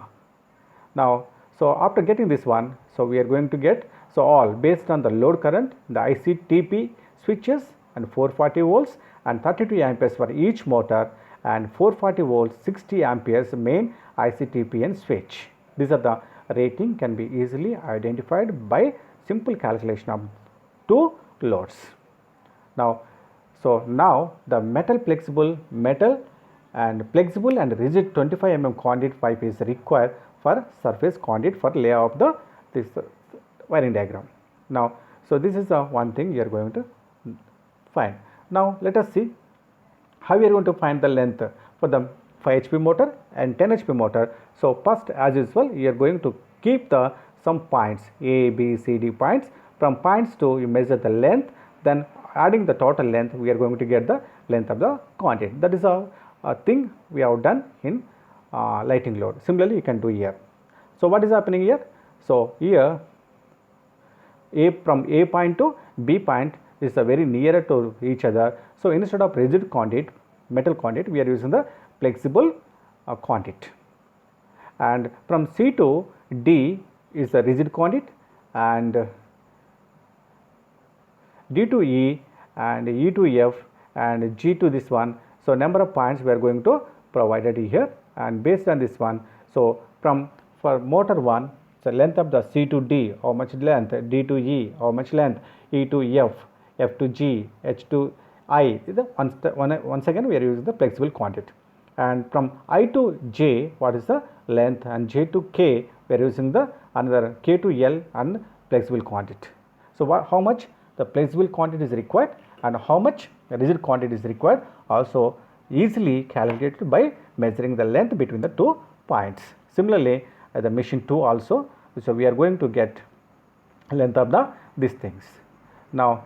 Now so after getting this one, so we are going to get so all based on the load current, the ICTP switches and 440 volts and 32 amperes for each motor, and 440 volts 60 amperes main ICTPN switch. These are the rating can be easily identified by simple calculation of two loads. Now so now the metal and rigid 25 mm conduit pipe is required for surface conduit for layout of this wiring diagram. Now so this is one thing you are going to find. Now let us see how we are going to find the length for the 5 HP motor and 10 HP motor. So first as usual you are going to keep some points A, B, C, D points. From points to you measure the length, then adding the total length we are going to get the length of the conduit. That is a thing we have done in lighting load. Similarly you can do here. So what is happening here? So here from A point to B point is very nearer to each other. So instead of rigid conduit, metal conduit, we are using the flexible conduit. And from C to D is the rigid conduit, and D to E and E to F and G to this one. So number of points we are going to provided here, and based on this one, so for motor 1, so length of the C to D, how much length, D to E, how much length, E to F, F to G, H to I. Once again we are using the flexible conduit. And from I to J, what is the length, and J to K we are using the another K to L and flexible conduit. So how much the flexible conduit is required and how much rigid conduit is required, also easily calculated by measuring the length between the 2 points. Similarly, the machine 2 also, so we are going to get length of these things. Now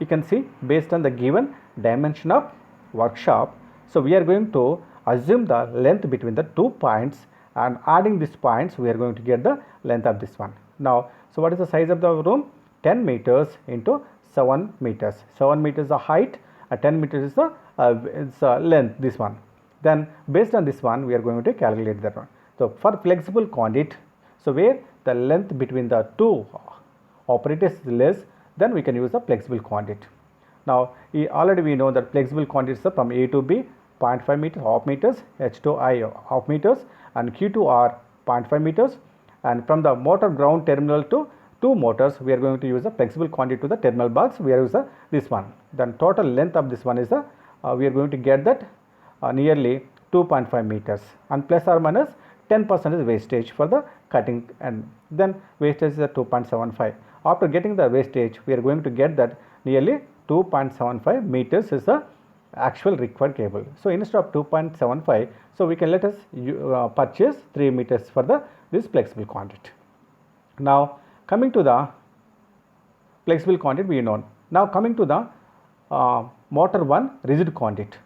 you can see based on the given dimension of workshop, so we are going to assume the length between the 2 points, and adding these points we are going to get the length of this one. Now, so what is the size of the room? 10 meters into 7 meters. 7 meters is the height, 10 meters is the length, this one. Then based on this one we are going to calculate that one. So for flexible conduit, so where the length between the 2 operators is less, then we can use the flexible conduit. Now already we know that flexible conduit is from A to B 0.5 meters, half meters, H to I half meters, and Q to R 0.5 meters, and from the motor ground terminal to 2 motors we are going to use a flexible conduit to the terminal box, we are using this one. Then total length of this one is we are going to get that nearly 2.5 meters, and plus or minus 10% is wastage for the cutting, and then wastage is 2.75. After getting the wastage, we are going to get that nearly 2.75 meters is the actual required cable. So instead of 2.75, so we can let us purchase 3 meters for this flexible conduit. Now coming to the flexible conduit we know. Now coming to the motor 1 rigid conduit.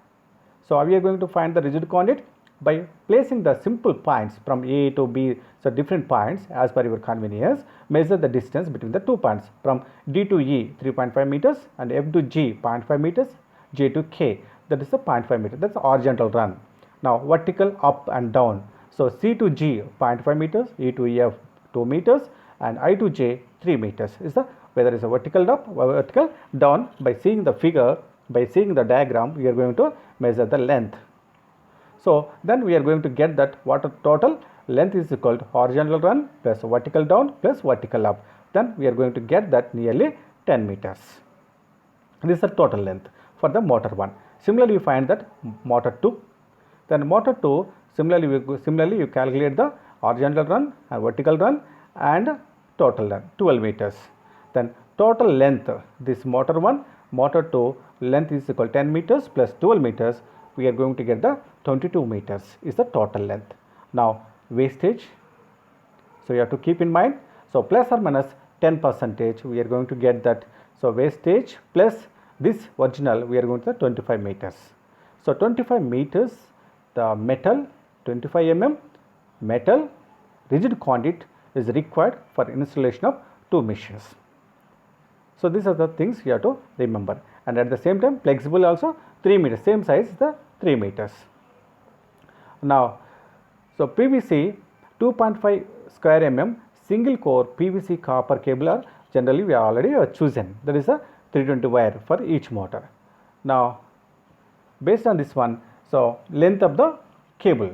So we are going to find the rigid conduit by placing the simple points from A to B, so different points as per your convenience. Measure the distance between the 2 points from D to E 3.5 meters and F to G 0.5 meters, J to K, that is the 0.5 meter, that's the horizontal run. Now vertical up and down, so C to G 0.5 meters, E to F 2 meters, and I to J 3 meters is the, whether it's a vertical up or vertical down. By seeing the figure, by seeing the diagram, we are going to measure the length. So then we are going to get that what a total length is equal to horizontal run plus vertical down plus vertical up. Then we are going to get that nearly 10 meters. This is the total length for the motor 1. Similarly, you find that motor 2. Then motor 2, similarly you calculate the horizontal run and vertical run and total length 12 meters. Then total length, this motor 1, motor 2 length is equal to 10 meters plus 12 meters. We are going to get the 22 meters is the total length. Now wastage, so you have to keep in mind, so plus or minus 10% we are going to get that. So wastage plus this original we are going to 25 meters. So 25 meters the metal, 25 mm metal rigid conduit is required for installation of 2 machines. So these are the things you have to remember, and at the same time flexible also 3 meters, same size the 3 meters. Now so PVC 2.5 square mm single core PVC copper cable are generally we are already chosen, that is a 320 wire for each motor. Now based on this one, so length of the cable,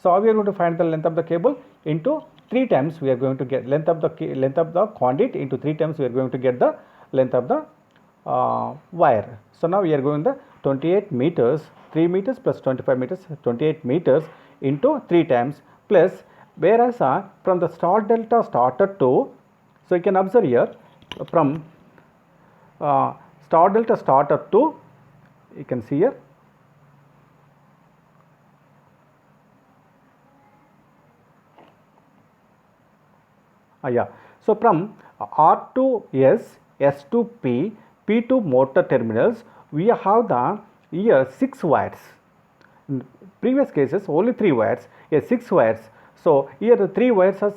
so we are going to find the length of the cable into 3 times we are going to get length of the conduit into 3 times we are going to get the length of the wire. So now we are going the 28 meters, 3 meters plus 25 meters, 28 meters into 3 times plus, whereas from the star delta starter to, so you can observe here from star delta starter to, you can see here, yeah. So from R to S, S to P, P to motor terminals, we have the here 6 wires. In previous cases only 3 wires, here 6 wires. So here the 3 wires are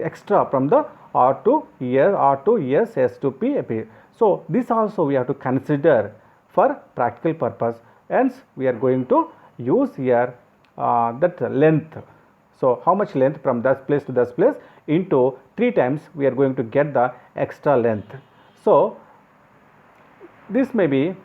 extra from the R2 here, R2 here, S2P, P. So this also we have to consider for practical purpose. Hence we are going to use here that length. So how much length from this place to this place into 3 times we are going to get the extra length. So this may be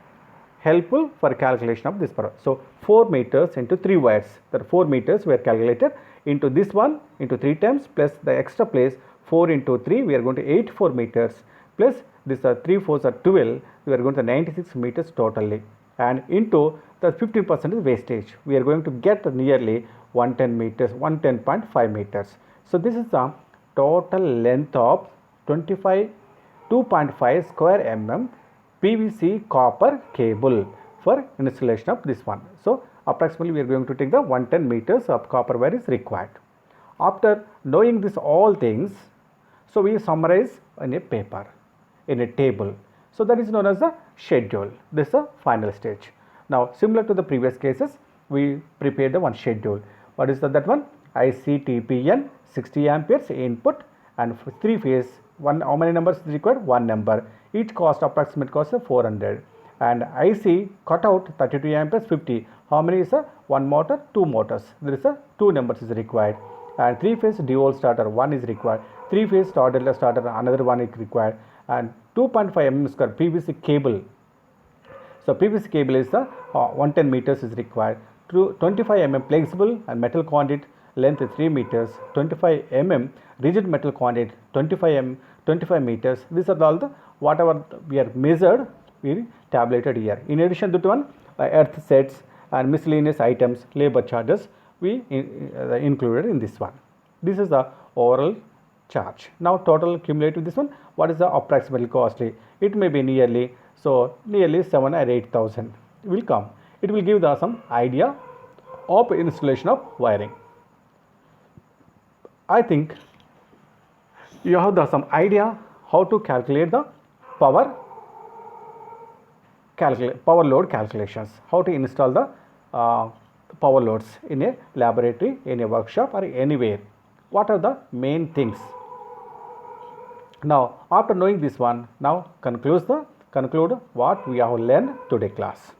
helpful for calculation of this power. So 4 meters into 3 wires, that 4 meters were calculated into this one into 3 times plus the extra place 4 into 3, we are going to 84 meters plus this 3 4s are 12, we are going to 96 meters totally, and into the 15% wastage we are going to get nearly 110 meters, 110.5 meters. So this is the total length of 2.5 square mm PVC copper cable for installation of this one. So approximately we are going to take the 110 meters of copper wire is required. After knowing this all things, so we summarize in a paper, in a table. So that is known as the schedule. This is the final stage. Now similar to the previous cases, we prepared the one schedule. What is that one? ICTPN 60 amperes input and 3 phase. One, how many numbers is required? 1 number. Each cost, approximate cost is 400. And IC cutout 32 amperes 50. How many is a 1 motor? 2 motors. There is a 2 numbers is required. And 3 phase dual starter 1 is required. 3 phase star delta starter another 1 is required. And 2.5 mm square PVC cable. So PVC cable is the 110 meters is required. 25 mm flexible and metal conduit length is 3 meters. 25 mm rigid metal conduit 25 meters. These are all the whatever we are measured, we tabulated here. In addition to one, earth sets and miscellaneous items, labor charges we included in this one. This is the overall charge. Now total cumulative this one, what is the approximately costly? It may be nearly, so nearly 7 or 8,000 will come. It will give the some idea of installation of wiring. I think you have the some idea how to calculate the power load calculations, how to install the power loads in a laboratory, in a workshop or anywhere. What are the main things? Now after knowing this one, now conclude what we have learned today class.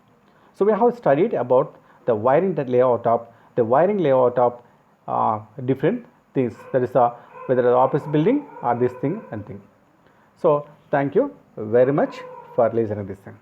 So we have studied about the wiring layout of different things, that is whether the office building or this thing and thing. So thank you very much for listening this thing.